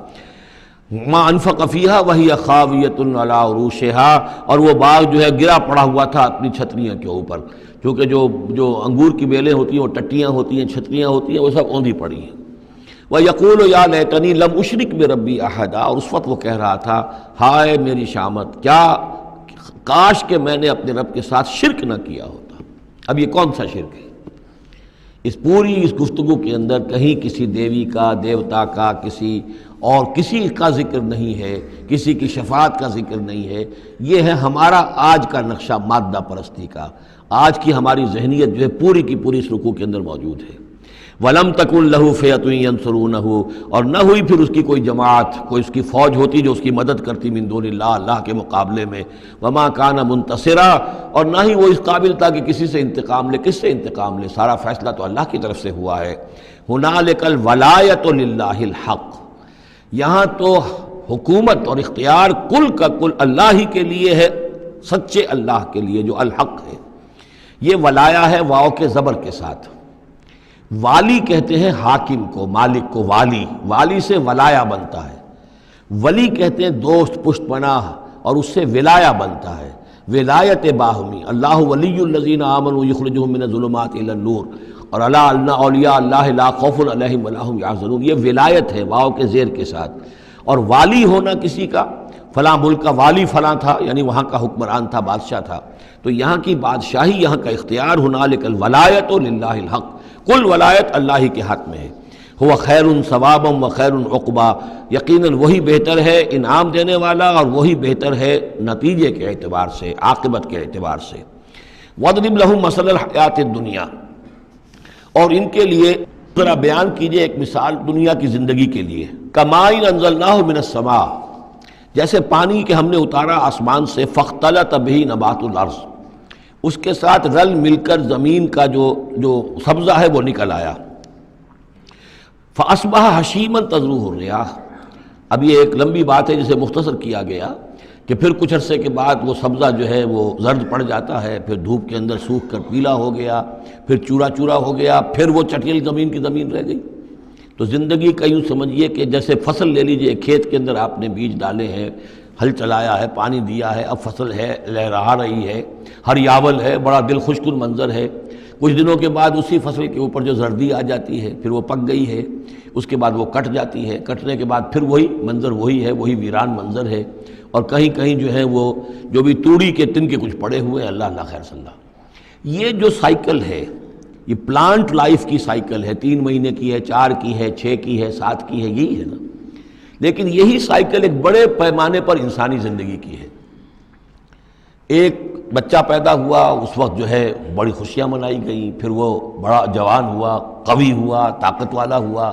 ما انفق فیہا وہی خاویۃ علی عروشہا، اور وہ باغ جو ہے گرا پڑا ہوا تھا اپنی چھتریاں کے اوپر، کیونکہ جو انگور کی بیلیں ہوتی ہیں وہ ٹٹیاں ہوتی ہیں، چھتریاں ہوتی ہیں، وہ سب اوندھی پڑی ہیں۔ وَيَقُولُ يَا لَيْتَنِي لَمْ أُشْرِكْ بِرَبِّي أَحَدًا، اور اس وقت وہ کہہ رہا تھا ہائے میری شامت، کیا کاش کہ میں نے اپنے رب کے ساتھ شرک نہ کیا ہوتا۔ اب یہ کون سا شرک ہے؟ اس پوری اس گفتگو کے اندر کہیں کسی دیوی کا، دیوتا کا، کسی کا ذکر نہیں ہے، کسی کی شفاعت کا ذکر نہیں ہے۔ یہ ہے ہمارا آج کا نقشہ مادہ پرستی کا، آج کی ہماری ذہنیت جو ہے پوری کی پوری اس رکوع کے اندر موجود ہے۔ وَلَمْ تَكُنْ لَهُ فِئَةٌ يَنْصُرُونَهُ، اور نہ ہوئی پھر اس کی کوئی جماعت، کوئی اس کی فوج ہوتی جو اس کی مدد کرتی من دون اللہ، اللہ کے مقابلے میں۔ وَمَا كَانَ مُنْتَصِرًا، اور نہ ہی وہ اس قابل تھا کہ کسی سے انتقام لے۔ کس سے انتقام لے؟ سارا فیصلہ تو اللہ کی طرف سے ہوا ہے۔ هُنَالِكَ الْوَلَایَةُ لِلَّهِ الْحَقِّ، یہاں تو حکومت اور اختیار کل کا کل اللہ ہی کے لیے ہے، سچے اللہ کے لیے جو الحق ہے۔ یہ ولایا ہے واو کے زبر کے ساتھ۔ والی کہتے ہیں حاکم کو، مالک کو والی، والی سے ولایا بنتا ہے۔ ولی کہتے ہیں دوست، پشت پناہ، اور اس سے ولایا بنتا ہے، ولایت باہمی۔ اللہ ولی الذین آمنوا یخرجہم من الظلمات الی النور، اور الا ان اولیاء اللہ لا خوف علیہم ولا هم یحزنون، یہ ولایت ہے واو کے زیر کے ساتھ۔ اور والی ہونا کسی کا، فلاں ملک کا والی فلاں تھا، یعنی وہاں کا حکمران تھا، بادشاہ تھا، تو یہاں کی بادشاہی، یہاں کا اختیار، ہنالک الولایۃ للہ الحق، کل ولایت اللہ ہی کے ہاتھ میں ہے۔ ہوا خیر ثوابا و خیر عقبا، یقیناً وہی بہتر ہے انعام دینے والا، اور وہی بہتر ہے نتیجے کے اعتبار سے، عاقبت کے اعتبار سے۔ وَاضْرِبْ لَهُم مَثَلَ الْحَیَاةِ الدُّنْیَا، اور ان کے لیے ذرا بیان کیجئے ایک مثال دنیا کی زندگی کے لیے۔ کَمَاءٍ أَنزَلْنَاهُ مِنَ السَّمَاءِ، جیسے پانی کہ ہم نے اتارا آسمان سے، فاختلط بہ نبات الارض، اس کے ساتھ رل مل کر زمین کا جو سبزہ ہے وہ نکل آیا۔ فاصبح حشیما تذروہ الریاح، اب یہ ایک لمبی بات ہے جسے مختصر کیا گیا کہ پھر کچھ عرصے کے بعد وہ سبزہ جو ہے وہ زرد پڑ جاتا ہے، پھر دھوپ کے اندر سوکھ کر پیلا ہو گیا، پھر چورا چورا ہو گیا، پھر وہ چٹیل زمین کی زمین رہ گئی۔ تو زندگی کا یوں سمجھیے کہ جیسے فصل لے لیجئے، کھیت کے اندر آپ نے بیج ڈالے ہیں، ہل چلایا ہے، پانی دیا ہے، اب فصل ہے، لہرا رہی ہے، ہریاول ہے، بڑا دل خوش کن منظر ہے۔ کچھ دنوں کے بعد اسی فصل کے اوپر جو زردی آ جاتی ہے، پھر وہ پک گئی ہے، اس کے بعد وہ کٹ جاتی ہے، کٹنے کے بعد پھر وہی منظر وہی ہے، وہی ویران منظر ہے، اور کہیں کہیں جو ہے وہ جو بھی توڑی کے تن کے کچھ پڑے ہوئے ہیں، اللہ اللہ خیر صلی اللہ۔ یہ جو سائیکل ہے، یہ پلانٹ لائف کی سائیکل ہے، 3 مہینے کی ہے، 4 کی ہے، 6 کی ہے، 7 کی ہے، یہی ہے نا۔ لیکن یہی سائیکل ایک بڑے پیمانے پر انسانی زندگی کی ہے۔ ایک بچہ پیدا ہوا، اس وقت جو ہے بڑی خوشیاں منائی گئیں، پھر وہ بڑا جوان ہوا، قوی ہوا، طاقت والا ہوا،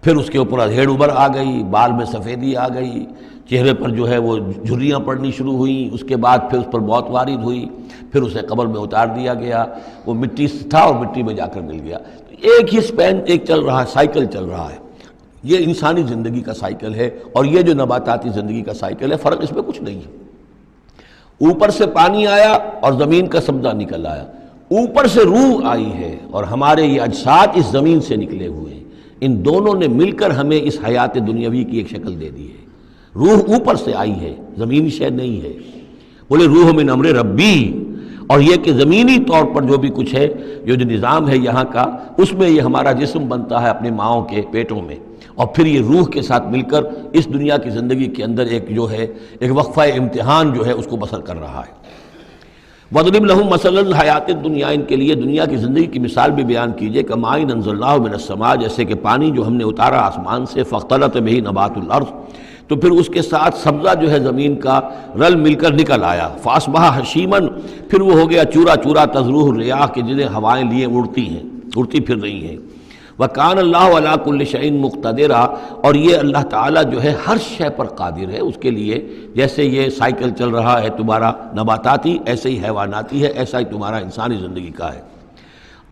پھر اس کے اوپر ادھیڑ ابھر آ گئی، بال میں سفیدی آ گئی، چہرے پر جو ہے وہ جھریاں پڑنی شروع ہوئیں، اس کے بعد پھر اس پر موت وارد ہوئی، پھر اسے قبر میں اتار دیا گیا، وہ مٹی سے تھا اور مٹی میں جا کر مل گیا۔ ایک ہی سپین ایک چل رہا ہے، سائیکل چل رہا ہے۔ یہ انسانی زندگی کا سائیکل ہے، اور یہ جو نباتاتی زندگی کا سائیکل ہے، فرق اس میں کچھ نہیں ہے۔ اوپر سے پانی آیا اور زمین کا سبزہ نکل آیا، اوپر سے روح آئی ہے، اور ہمارے یہ اجساد اس زمین سے نکلے ہوئے ہیں، ان دونوں نے مل کر ہمیں اس حیات دنیاوی کی ایک شکل دے دی ہے۔ روح اوپر سے آئی ہے، زمینی شے نہیں ہے۔ بولے روح من امر ربی، اور یہ کہ زمینی طور پر جو بھی کچھ ہے، جو نظام ہے یہاں کا، اس میں یہ ہمارا جسم بنتا ہے اپنے ماؤں کے پیٹوں میں، اور پھر یہ روح کے ساتھ مل کر اس دنیا کی زندگی کے اندر ایک جو ہے ایک وقفہ امتحان جو ہے اس کو بسر کر رہا ہے۔ وَاضْرِبْ لَهُم مَثَلَ الْحَیَاةِ الدُّنْیَا، ان کے لیے دنیا کی زندگی کی مثال بھی بیان کیجئے، کَمَاءٍ أَنزَلْنَاهُ مِنَ السَّمَاءِ، جیسے کہ پانی جو ہم نے اتارا آسمان سے، فاختلط بہ نبات الارض، تو پھر اس کے ساتھ سبزہ جو ہے زمین کا رل مل کر نکل آیا، فاصبح حشیما، پھر وہ ہو گیا چورا چورا، تذروہ الریاح، کہ جنہیں ہوائیں لیے اڑتی پھر رہی ہیں۔ وَكَانَ اللَّهُ عَلَىٰ كُلِّ شَيْءٍ مُقْتَدِرًا، اور یہ اللہ تعالیٰ جو ہے ہر شے پر قادر ہے، اس کے لیے جیسے یہ سائیکل چل رہا ہے تمہارا نباتاتی، ایسے ہی حیواناتی ہے، ایسا ہی تمہارا انسانی زندگی کا ہے۔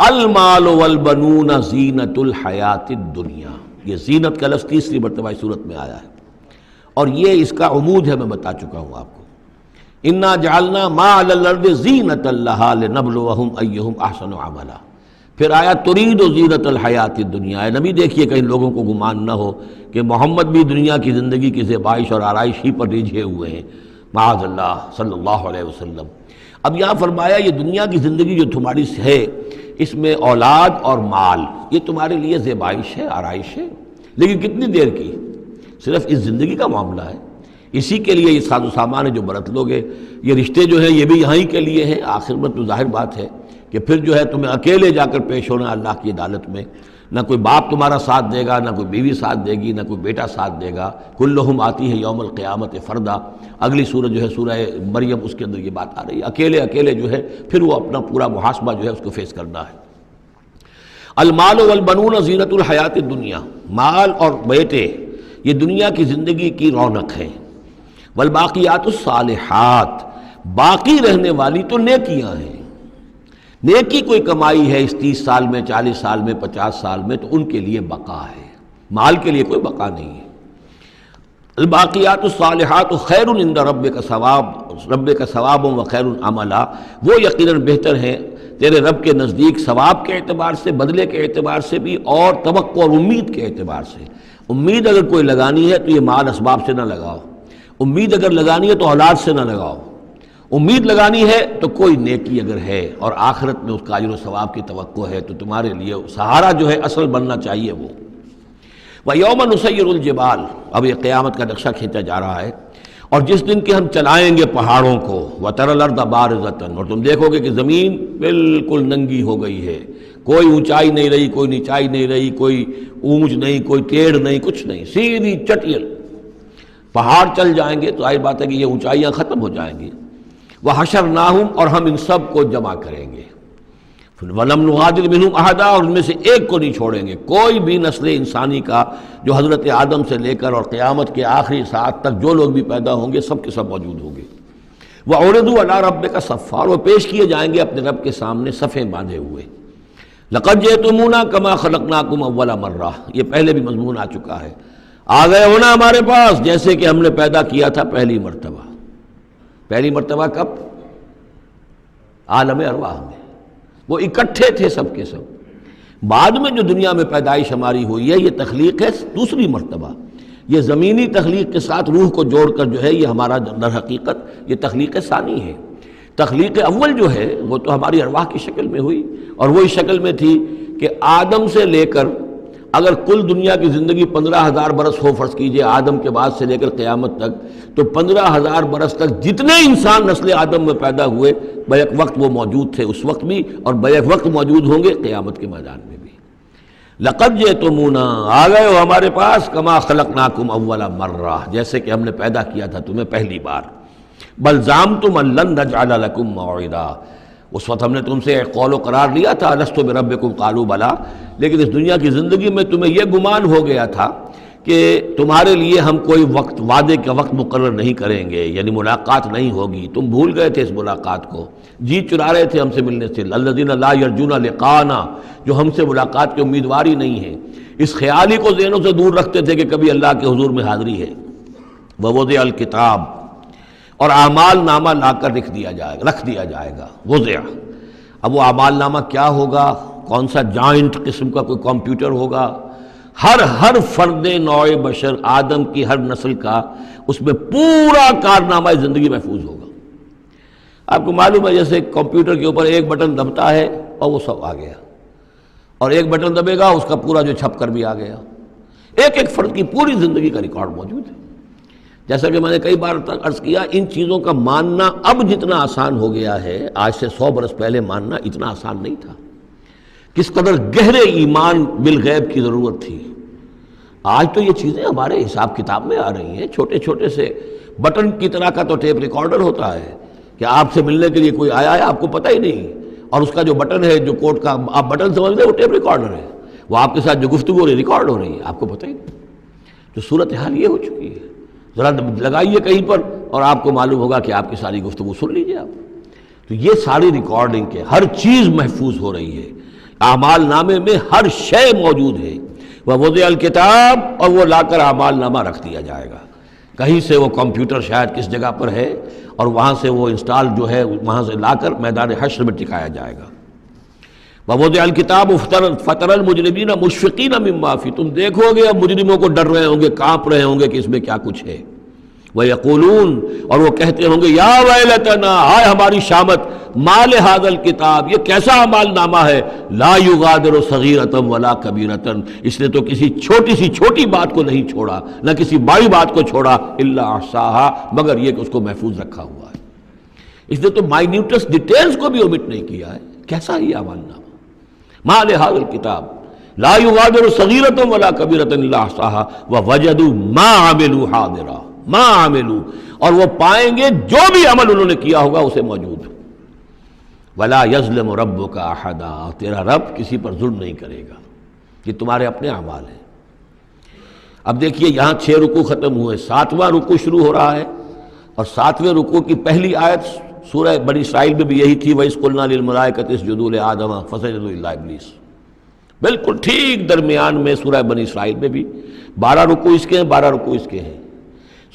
المال والبنون زینت الحیات الدنیا، یہ زینت کا لفظ 3 مرتبہ اس صورت میں آیا ہے، اور یہ اس کا عمود ہے، میں بتا چکا ہوں آپ کو۔ انا جعلنا ما علی الارض زینۃ لہا لنبلوہم ایہم احسن عملا، پھر آیا ترید و زینت الحیات الدنیا. نبی دیکھیے کہیں لوگوں کو گمان نہ ہو کہ محمد بھی دنیا کی زندگی کی زیبائش اور آرائش ہی پر رجھے ہوئے ہیں، معاذ اللہ صلی اللہ علیہ وسلم. اب یہاں فرمایا یہ دنیا کی زندگی جو تمہاری ہے اس میں اولاد اور مال یہ تمہارے لیے زیبائش ہے، آرائش ہے، لیکن کتنی دیر کی؟ صرف اس زندگی کا معاملہ ہے. اسی کے لیے یہ ساز و سامان ہے جو برت لو گے. یہ رشتے جو ہیں یہ بھی یہاں ہی کے لیے ہیں. آخر میں تو ظاہر بات ہے کہ پھر جو ہے تمہیں اکیلے جا کر پیش ہونا اللہ کی عدالت میں. نہ کوئی باپ تمہارا ساتھ دے گا، نہ کوئی بیوی ساتھ دے گی، نہ کوئی بیٹا ساتھ دے گا. کلہم آتی ہے یوم القیامت فردا. اگلی سورہ جو ہے سورہ مریم، اس کے اندر یہ بات آ رہی ہے. اکیلے اکیلے جو ہے پھر وہ اپنا پورا محاسبہ جو ہے اس کو فیس کرنا ہے. المال والبنون زینت الحیات الدنیا. مال اور بیٹے یہ دنیا کی زندگی کی رونق ہے. والباقیات الصالحات، باقی رہنے والی تو نیکیاں ہیں. نیکی کوئی کمائی ہے اس 30 سال میں، 40 سال میں، 50 سال میں، تو ان کے لیے بقا ہے. مال کے لیے کوئی بقا نہیں ہے. الباقیات الصالحات خیر عند ربک ثوابا وخیر عملا. وہ یقیناً بہتر ہیں تیرے رب کے نزدیک ثواب کے اعتبار سے، بدلے کے اعتبار سے بھی، اور توقع اور امید کے اعتبار سے. امید اگر کوئی لگانی ہے تو یہ مال اسباب سے نہ لگاؤ. امید اگر لگانی ہے تو اولاد سے نہ لگاؤ. امید لگانی ہے تو کوئی نیکی اگر ہے اور آخرت میں اس کا اجر و ثواب کی توقع ہے تو تمہارے لیے سہارا جو ہے اصل بننا چاہیے وہ. وَيَوْمَ نُسَيِّرُ الْجِبَالَ. اب یہ قیامت کا نقشہ کھینچا جا رہا ہے. اور جس دن کہ ہم چلائیں گے پہاڑوں کو، وَتَرَى الْأَرْضَ بَارِزَةً، اور تم دیکھو گے کہ زمین بالکل ننگی ہو گئی ہے. کوئی اونچائی نہیں رہی، کوئی نیچائی نہیں رہی، کوئی اونچ نہیں، کوئی ٹیڑھ نہیں، کچھ نہیں، سیدھی چٹیل. پہاڑ چل جائیں گے تو ظاہر بات ہے کہ یہ اونچائیاں ختم ہو جائیں گی. وَحَشَرْنَاهُمْ، اور ہم ان سب کو جمع کریں گے. وَلَمْ نُغَادِرْ مِنْهُمْ أَحَدًا، اور ان میں سے ایک کو نہیں چھوڑیں گے. کوئی بھی نسل انسانی کا جو حضرت آدم سے لے کر اور قیامت کے آخری ساعت تک جو لوگ بھی پیدا ہوں گے سب کے سب موجود ہوں گے. وَعُرِضُوا عَلَىٰ رَبِّكَ صَفًّا، وہ پیش کیے جائیں گے اپنے رب کے سامنے صفیں باندھے ہوئے. لَقَدْ جِئْتُمُونَا كَمَا خَلَقْنَاكُمْ أَوَّلَ مَرَّةٍ، یہ پہلے بھی مضمون آ چکا ہے. آ گئے ہونا ہمارے پاس جیسے کہ ہم نے پیدا کیا تھا پہلی مرتبہ. پہلی مرتبہ کب؟ عالم ارواح میں. وہ اکٹھے تھے سب کے سب. بعد میں جو دنیا میں پیدائش ہماری ہوئی ہے یہ تخلیق ہے دوسری مرتبہ. یہ زمینی تخلیق کے ساتھ روح کو جوڑ کر جو ہے یہ ہمارا در حقیقت یہ تخلیق ثانی ہے. تخلیق اول جو ہے وہ تو ہماری ارواح کی شکل میں ہوئی، اور وہی شکل میں تھی کہ آدم سے لے کر اگر کل دنیا کی زندگی 15,000 برس ہو، فرض کیجئے آدم کے بعد سے لے کر قیامت تک، تو 15,000 برس تک جتنے انسان نسل آدم میں پیدا ہوئے بیک وقت وہ موجود تھے اس وقت بھی، اور بیک وقت موجود ہوں گے قیامت کے میدان میں بھی. لَقَدْ جِئْتُمُونَا، آ گئے ہو ہمارے پاس، کما خلقناکم اول مرہ، جیسے کہ ہم نے پیدا کیا تھا تمہیں پہلی بار. بل زعمتم ان لن نجعل لکم موعدا، اس وقت ہم نے تم سے ایک قول و قرار لیا تھا، الست بربکم قالوا بلا، لیکن اس دنیا کی زندگی میں تمہیں یہ گمان ہو گیا تھا کہ تمہارے لیے ہم کوئی وقت، وعدے کا وقت مقرر نہیں کریں گے، یعنی ملاقات نہیں ہوگی. تم بھول گئے تھے اس ملاقات کو، جی چرا رہے تھے ہم سے ملنے سے. الذین لا یرجون لقاءنا، جو ہم سے ملاقات کے امیدوار ہی نہیں ہیں، اس خیال ہی کو ذہنوں سے دور رکھتے تھے کہ کبھی اللہ کے حضور میں حاضری ہے. ووضع الکتاب، اور اعمال نامہ لا کر رکھ دیا جائے گا. وضع، اب وہ اعمال نامہ کیا ہوگا؟ کون سا جائنٹ قسم کا کوئی کمپیوٹر ہوگا؟ ہر فرد نوع بشر آدم کی ہر نسل کا اس میں پورا کارنامہ زندگی محفوظ ہوگا. آپ کو معلوم ہے جیسے کمپیوٹر کے اوپر ایک بٹن دبتا ہے اور وہ سب آ گیا، اور ایک بٹن دبے گا اس کا پورا جو چھپ کر بھی آ گیا. ایک ایک فرد کی پوری زندگی کا ریکارڈ موجود ہے. جیسا کہ میں نے کئی بار تک عرض کیا، ان چیزوں کا ماننا اب جتنا آسان ہو گیا ہے، آج سے 100 برس پہلے ماننا اتنا آسان نہیں تھا. کس قدر گہرے ایمان بالغیب کی ضرورت تھی. آج تو یہ چیزیں ہمارے حساب کتاب میں آ رہی ہیں. چھوٹے چھوٹے سے بٹن کی طرح کا تو ٹیپ ریکارڈر ہوتا ہے کہ آپ سے ملنے کے لیے کوئی آیا ہے آپ کو پتہ ہی نہیں، اور اس کا جو بٹن ہے جو کوڈ کا آپ بٹن سمجھ لیں وہ ٹیپ ریکارڈر ہے. وہ آپ کے ساتھ جو گفتگو ہو رہی ریکارڈ ہو رہی ہے آپ کو پتہ ہی نہیں. تو صورتحال یہ ہو چکی ہے. ذرا لگائیے کہیں پر اور آپ کو معلوم ہوگا کہ آپ کی ساری گفتگو سن لیجیے آپ. تو یہ ساری ریکارڈنگ کے ہر چیز محفوظ ہو رہی ہے. اعمال نامے میں ہر شے موجود ہے. ووضع الکتاب، اور وہ لا کر اعمال نامہ رکھ دیا جائے گا. کہیں سے وہ کمپیوٹر شاید کس جگہ پر ہے اور وہاں سے وہ انسٹال جو ہے وہاں سے لا کر میدان حشر میں ٹکایا جائے گا. ووضع الکتاب فتر المجرمین مشفقین مما فیہ، تم دیکھو گے اب مجرموں کو ڈر رہے ہوں گے، کانپ رہے ہوں گے کہ اس میں کیا کچھ ہے. وَيَقُولُونَ، اور وہ کہتے ہوں گے یا ویلتنا، ہائے ہماری شامت، ما لہذا الکتاب، یہ کیسا اعمال نامہ ہے، لا یغادر صغیرۃ ولا کبیرۃ، اس نے تو کسی چھوٹی سی چھوٹی بات کو نہیں چھوڑا، نہ کسی بڑی بات کو چھوڑا، الا احصاها، مگر یہ کہ اس کو محفوظ رکھا ہوا ہے. اس نے تو مائنیوٹس ڈیٹیلز کو بھی اومٹ نہیں کیا ہے. کیسا یہ اعمال نامہ، ما لہذا الکتاب لا یغادر صغیرۃ ولا کبیرۃ الا احصاها ووجدوا ما عملوا حاضرا، ما عملوا، اور وہ پائیں گے جو بھی عمل انہوں نے کیا ہوگا اسے موجود. ولا یظلم ربک احدا، تیرا رب کسی پر ظلم نہیں کرے گا. یہ تمہارے اپنے اعمال ہیں. اب دیکھیے یہاں 6 رکوع ختم ہوئے، 7واں رکوع شروع ہو رہا ہے، اور 7ویں رکوع کی پہلی آیت سورہ بنی اسرائیل میں بھی یہی تھی، وَإِذْ قُلْنَا لِلْمَلَائِكَةِ اسْجُدُوا لِآدَمَ فَسَجَدُوا إِلَّا إِبْلِيسَ. بالکل ٹھیک درمیان میں سورہ بنی اسرائیل میں بھی 12 رکوع اس کے ہیں، 12 رکوع اس کے ہیں.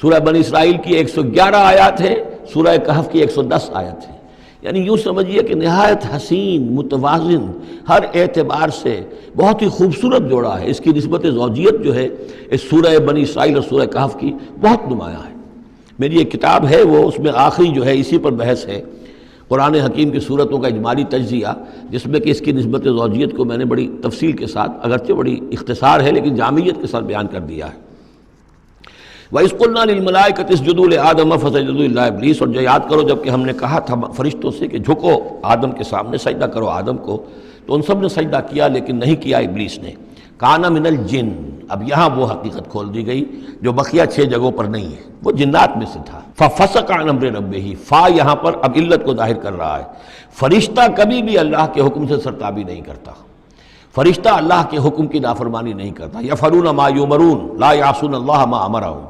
سورہ بنی اسرائیل کی 111 آیات ہے، سورہ کہف کی 110 آیت ہے. یعنی یوں سمجھیے کہ نہایت حسین، متوازن، ہر اعتبار سے بہت ہی خوبصورت جوڑا ہے. اس کی نسبت زوجیت جو ہے اس سورہ بنی اسرائیل اور سورہ کہف کی بہت نمایاں ہے. میری ایک کتاب ہے، وہ اس میں آخری جو ہے اسی پر بحث ہے، قرآن حکیم کی صورتوں کا اجمالی تجزیہ، جس میں کہ اس کی نسبت زوجیت کو میں نے بڑی تفصیل کے ساتھ، اگرچہ بڑی اختصار ہے لیکن جامعیت کے ساتھ بیان کر دیا ہے. وَإِذْ قُلْنَا لِلْمَلَائِكَةِ اسْجُدُوا لِآدَمَ فَسَجَدُوا إِلَّا إِبْلِيسَ، اور جو یاد کرو جب کہ ہم نے کہا تھا فرشتوں سے کہ جھکو آدم کے سامنے، سجدہ کرو آدم کو، تو ان سب نے سجدہ کیا لیکن نہیں کیا ابلیس نے. کانا من الجن، اب یہاں وہ حقیقت کھول دی گئی جو بقیہ 6 جگہوں پر نہیں ہے، وہ جنات میں سے تھا. فَفَسَقَ عَنْ أَمْرِ رَبِّهِ، فا یہاں پر اب علت کو ظاہر کر رہا ہے. فرشتہ کبھی بھی اللہ کے حکم سے سرتابی نہیں کرتا، فرشتہ اللہ کے حکم کی نافرمانی نہیں کرتا. یفعلون ما یؤمرون لا یعصون اللہ ما امرهم.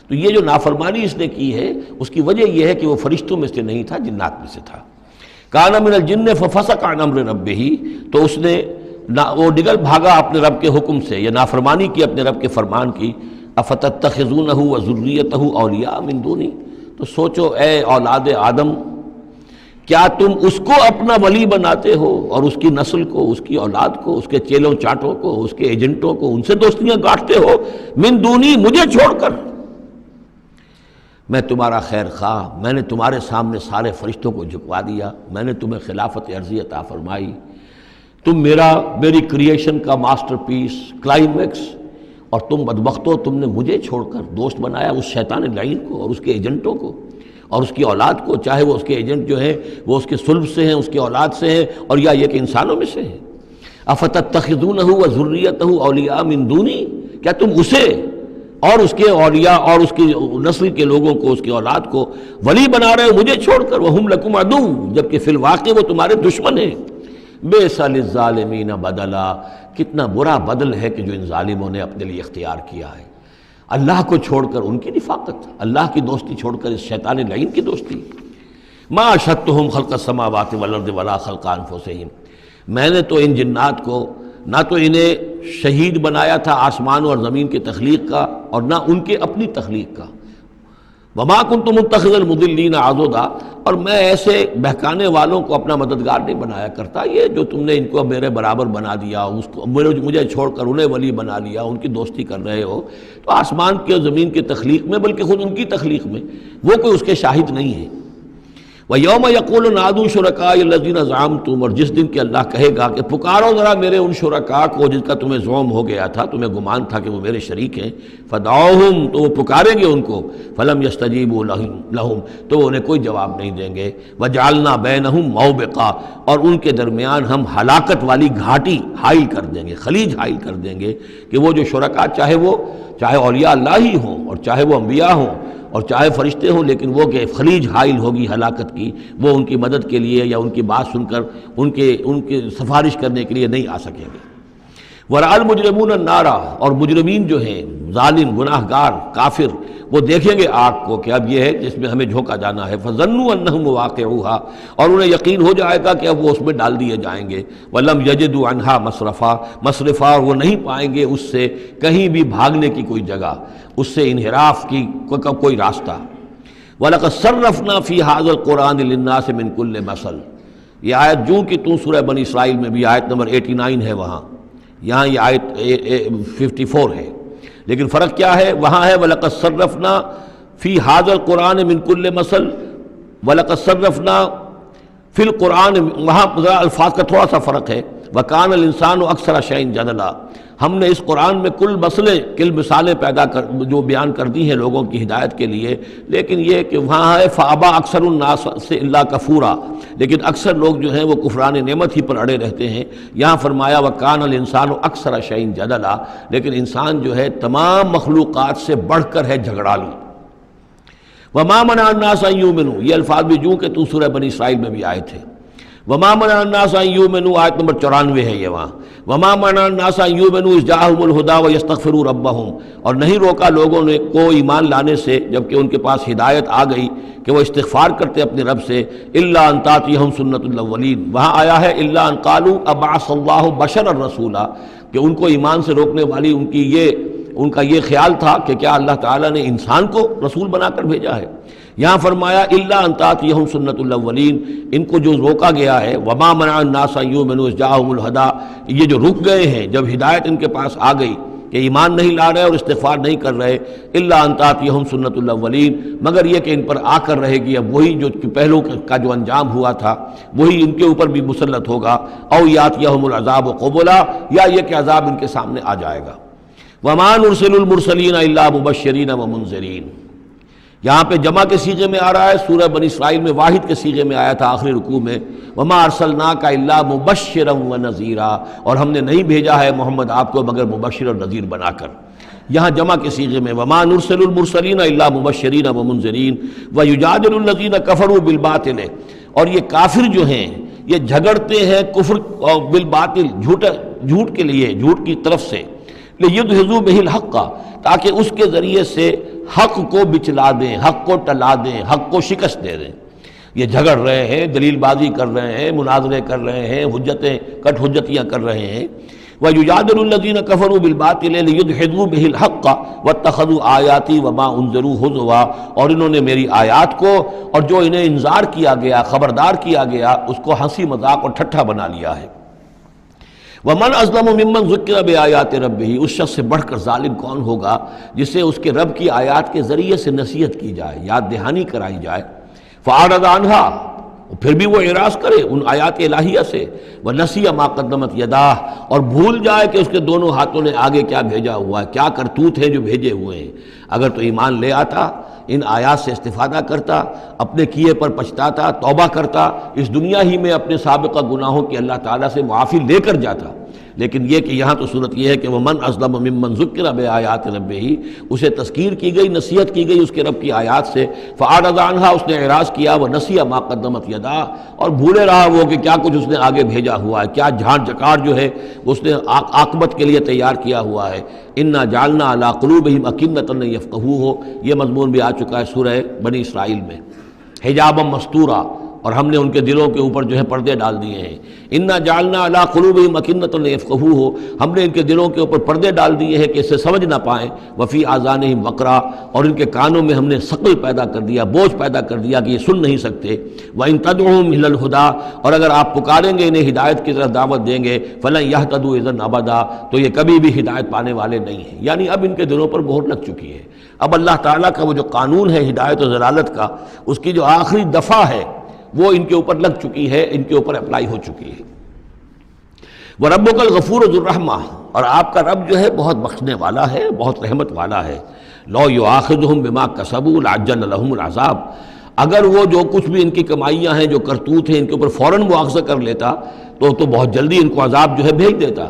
تو یہ جو نافرمانی اس نے کی ہے اس کی وجہ یہ ہے کہ وہ فرشتوں میں سے نہیں تھا، جنات میں سے تھا. کان من الجن ففسق عن امر ربہ، تو اس نے وہ نکل بھاگا اپنے رب کے حکم سے، یا نافرمانی کی اپنے رب کے فرمان کی. افتتخذونہ وذریتہ اولیاء من دونی، تو سوچو اے اولاد آدم، کیا تم اس کو اپنا ولی بناتے ہو اور اس کی نسل کو، اس کی اولاد کو، اس کے چیلوں چاٹوں کو، اس کے ایجنٹوں کو، ان سے دوستیاں گاٹتے ہو، من دونی، مجھے چھوڑ کر. میں تمہارا خیر خواہ، میں نے تمہارے سامنے سارے فرشتوں کو جھکوا دیا، میں نے تمہیں خلافت عرضی عطا فرمائی، تم میری کریشن کا ماسٹر پیس، کلائمیکس، اور تم بدبختو، تم نے مجھے چھوڑ کر دوست بنایا اس شیطان لعین کو اور اس کے ایجنٹوں کو اور اس کی اولاد کو، چاہے وہ اس کے ایجنٹ جو ہیں وہ اس کے صلب سے ہیں، اس کی اولاد سے ہیں، اور یا یہ کہ انسانوں میں سے ہیں. افتتخذونہ وذریتہ اولیاء من دونی، کیا تم اسے اور اس کے اولیاء اور اس کی نسل کے لوگوں کو، اس کی اولاد کو ولی بنا رہے ہو مجھے چھوڑ کر. وہم لکم عدو، جبکہ فی الواقع وہ تمہارے دشمن ہیں. بئس للظالمین بدلا، کتنا برا بدل ہے کہ جو ان ظالموں نے اپنے لیے اختیار کیا ہے. اللہ کو چھوڑ کر ان کی رفاقت، اللہ کی دوستی چھوڑ کر اس شیطان لعین کی دوستی. ما اشہدتہم خلق السماوات والارض ولا خلق انفسہم، میں نے تو ان جنات کو نہ تو انہیں شہید بنایا تھا آسمان اور زمین کی تخلیق کا، اور نہ ان کے اپنی تخلیق کا. وما کنت متخذ المضلین عضدا، اور میں ایسے بہکانے والوں کو اپنا مددگار نہیں بنایا کرتا. یہ جو تم نے ان کو میرے برابر بنا دیا، اس کو مجھے چھوڑ کر انہیں ولی بنا لیا، ان کی دوستی کر رہے ہو، تو آسمان کی اور زمین کی تخلیق میں، بلکہ خود ان کی تخلیق میں وہ کوئی اس کے شاہد نہیں ہے. وَيَوْمَ يَقُولُ نَادُوا شُرَكَائِيَ الَّذِينَ زَعَمْتُمْ، اور جس دن کہ اللہ کہے گا کہ پکارو ذرا میرے ان شرکاء کو جن کا تمہیں زعم ہو گیا تھا، تمہیں گمان تھا کہ وہ میرے شریک ہیں. فَدَعُوهُمْ، تو وہ پکاریں گے ان کو. فَلَمْ يَسْتَجِيبُوا لَهُمْ، تو وہ انہیں کوئی جواب نہیں دیں گے. وَجَعَلْنَا بَيْنَهُمْ مَوْبِقًا، اور ان کے درمیان ہم ہلاکت والی گھاٹی حائل کر دیں گے، خلیج حائل کر دیں گے، کہ وہ جو شرکاء چاہے اولیاء اللہ ہی ہوں اور چاہے وہ انبیاء ہوں اور چاہے فرشتے ہوں، لیکن وہ کہ خلیج حائل ہوگی ہلاکت کی، وہ ان کی مدد کے لیے یا ان کی بات سن کر ان کی سفارش کرنے کے لیے نہیں آ سکیں گے. ورأى المجرمون النار، اور مجرمین جو ہیں، ظالم، گناہ گار، کافر، وہ دیکھیں گے آگ کو کہ اب یہ ہے جس میں ہمیں جھونکا جانا ہے. فظنوا انہم واقعوها، اور انہیں یقین ہو جائے گا کہ اب وہ اس میں ڈال دیے جائیں گے. ولم یجدوا عنها مصرفا، وہ نہیں پائیں گے اس سے کہیں بھی بھاگنے کی کوئی جگہ، اس سے انحراف کی کوئی راستہ. وَلَقَدْ صَرَّفْنَا فِي هَذَا الْقُرْآنِ لِلنَّاسِ مِنْ كُلِّ مَثَلٍ، یہ آیت جو کہ تو سورہ بنی اسرائیل میں بھی آیت نمبر 89 ہے، وہاں یہاں یہ آیت 54 ہے، لیکن فرق کیا ہے؟ وہاں ہے وَلَقَدْ صَرَّفْنَا فِي هَذَا الْقُرْآنِ مِنْ كُلِّ مَثَلٍ، وَلَقَدْ صَرَّفْنَا فِي الْقُرْآنِ، وہاں ذرا الفاظ کا تھوڑا سا فرق ہے، وَكَانَ الْإِنسَانُ أَكْثَرَ شَيْءٍ جَدَلًا، ہم نے اس قرآن میں کل کل مثالیں جو بیان کر دی ہیں لوگوں کی ہدایت کے لیے، لیکن یہ کہ وہاں ہے فَأَبَى أَكْثَرُ النَّاسِ إِلَّا كَفُورًا، لیکن اکثر لوگ جو ہیں وہ کفران نعمت ہی پر اڑے رہتے ہیں۔ یہاں فرمایا وَكَانَ الْإِنسَانُ أَكْثَرَ شَيْءٍ جَدَلًا، لیکن انسان جو ہے تمام مخلوقات سے بڑھ کر ہے جھگڑالو۔ وَمَا مَنَعَ النَّاسَ أَن يُؤْمِنُوا، یہ الفاظ بھی جو کہ تو سورہ بنی اسرائیل میں بھی آئے تھے۔ وَمَا مَنَعَ النَّاسَ أَن يُؤْمِنُوا آیت نمبر 94 ہے یہ وہاں، وَمَا مَنَعَ النَّاسَ أَن يُؤْمِنُوا إِذْ جَاءَهُمُ الْهُدَىٰ وَيَسْتَغْفِرُوا رَبَّهُمْ، اور نہیں روکا لوگوں نے کو ایمان لانے سے جبکہ ان کے پاس ہدایت آ گئی کہ وہ استغفار کرتے اپنے رب سے، إِلَّا أَن تَأْتِيَهُمْ سُنَّةُ الْأَوَّلِينَ، وہاں آیا ہے إِلَّا أَن قَالُوا أَبْعَثَ اللَّهُ بَشَرًا رَسُولًا، کہ ان کو ایمان سے روکنے والی ان کا یہ خیال تھا کہ کیا اللہ تعالیٰ نے انسان کو رسول بنا کر بھیجا ہے۔ یہاں فرمایا الا ان تاتیہم سنت الاولین، ان کو جو روکا گیا ہے وما منع الناس ان یؤمنوا اذ جاءهم الہدی، یہ جو رک گئے ہیں جب ہدایت ان کے پاس آ گئی کہ ایمان نہیں لا رہے اور استغفار نہیں کر رہے، الا ان تاتیہم سنت الاولین، مگر یہ کہ ان پر آ کر رہے گی اب وہی جو پہلو کا جو انجام ہوا تھا وہی ان کے اوپر بھی مسلط ہوگا، او یاتیہم العذاب قبلا، یا یہ کہ عذاب ان کے سامنے آ جائے گا۔ وما نرسل المرسلین الا مبشرین ومنذرین، یہاں پہ جمع کے سیغے میں آ رہا ہے، سورہ بنی اسرائیل میں واحد کے سیغے میں آیا تھا آخری رکوع میں، وما ارسلناک الا مبشرا ونذیرا، اور ہم نے نہیں بھیجا ہے محمد آپ کو مگر مبشر اور نذیر بنا کر۔ یہاں جمع کے سیغے میں وما نرسل المرسلین الا مبشرین ومنذرین ویجادل الذین کفروا بالباطل، اور یہ کافر جو ہیں یہ جھگڑتے ہیں کفر اور بالباطل، جھوٹ کے لیے، جھوٹ کی طرف سے، لیدحضوا بہ الحق، تاکہ اس کے ذریعے سے حق کو بچلا دیں، حق کو ٹلا دیں، حق کو شکست دے دیں۔ یہ جھگڑ رہے ہیں، دلیل بازی کر رہے ہیں، مناظرے کر رہے ہیں، کٹ حجتیاں کر رہے ہیں۔ وَيُجَادِلُ الَّذِينَ كَفَرُوا بِالْبَاطِلِ لِيُدْحِضُوا بِهِ الْحَقَّ وَاتَّخَذُوا آيَاتِي وَمَا أُنذِرُوا هُزُوًا، اور انہوں نے میری آیات کو اور جو انہیں انذار کیا گیا، خبردار کیا گیا، اس کو ہنسی مذاق اور ٹھٹھا بنا لیا ہے۔ وَمَنْ أَظْلَمُ مِمَّنْ ذُكِّرَ بِآيَاتِ رَبِّهِ، اس شخص سے بڑھ کر ظالم کون ہوگا جسے اس کے رب کی آیات کے ذریعے سے نصیحت کی جائے، یاد دہانی کرائی جائے، فَأَعْرَضَ عَنْهَا، پھر بھی وہ اعراض کرے ان آیات الہیہ سے، وَنَسِیَ مَا قَدَّمَتْ يَدَاهُ، اور بھول جائے کہ اس کے دونوں ہاتھوں نے آگے کیا بھیجا ہوا ہے، کیا کرتوت ہیں جو بھیجے ہوئے ہیں۔ اگر تو ایمان لے آتا، ان آیات سے استفادہ کرتا، اپنے کیے پر پچھتاتا، توبہ کرتا، اس دنیا ہی میں اپنے سابقہ گناہوں کی اللہ تعالیٰ سے معافی لے کر جاتا، لیکن یہ کہ یہاں تو صورت یہ ہے کہ وَمَنْ أَظْلَمُ مِمَّنْ ذُكِّرَ بِآيَاتِ رَبِّهِ، اسے تذکیر کی گئی، نصیحت کی گئی اس کے رب کی آیات سے، فَأَعْرَضَ عَنْهَا، اس نے اعراض کیا، وَنَسِیَ مَا قَدَّمَتْ يَدَاهُ، اور بھولے رہا وہ کہ کیا کچھ اس نے آگے بھیجا ہوا ہے، کیا جھاڑ جکاڑ جو ہے اس نے عاقبت کے لیے تیار کیا ہوا ہے۔ اِنَّا جَعَلْنَا عَلَىٰ قُلُوبِهِمْ أَكِنَّةً أَن يَفْقَهُوهُ، یہ مضمون بھی آ چکا ہے سورہ بنی اسرائیل میں، حجابا مستورا، اور ہم نے ان کے دلوں کے اوپر جو ہے پردے ڈال دیے ہیں۔ اِنَّا جَعَلْنَا عَلَىٰ قُلُوبِهِمْ أَكِنَّةً أَن يَفْقَهُوهُ، ہم نے ان کے دلوں کے اوپر پردے ڈال دیے ہیں کہ اسے سمجھ نہ پائیں، وَفِي آذَانِهِمْ وَقْرًا، اور ان کے کانوں میں ہم نے ثقل پیدا کر دیا، بوجھ پیدا کر دیا کہ یہ سن نہیں سکتے۔ وَإِن تَدْعُوهُمْ إِلَى الْهُدَىٰ، اور اگر آپ پکاریں گے انہیں ہدایت کی طرف دعوت دیں گے، فَلَن يَهْتَدُوا إِذًا أَبَدًا، تو یہ کبھی بھی ہدایت پانے والے نہیں ہیں۔ یعنی اب ان کے دلوں پر مہر لگ چکی ہے، اب اللہ تعالیٰ کا وہ جو قانون ہے ہدایت و ضلالت کا، اس کی جو آخری دفعہ ہے وہ ان کے اوپر لگ چکی ہے، ان کے اوپر اپلائی ہو چکی ہے۔ وَرَبُّكَ الْغَفُورُ ذُو الرَّحْمَةِ، اور آپ کا رب جو ہے بہت بخشنے والا ہے، بہت رحمت والا ہے۔ لَوْ يُؤَاخِذُهُم بِمَا كَسَبُوا لَعَجَّلَ لَهُمُ الْعَذَابَ، اگر وہ جو کچھ بھی ان کی کمائیاں ہیں، جو کرتوت ہیں، ان کے اوپر فوراً مواخذہ کر لیتا تو بہت جلدی ان کو عذاب جو ہے بھیج دیتا۔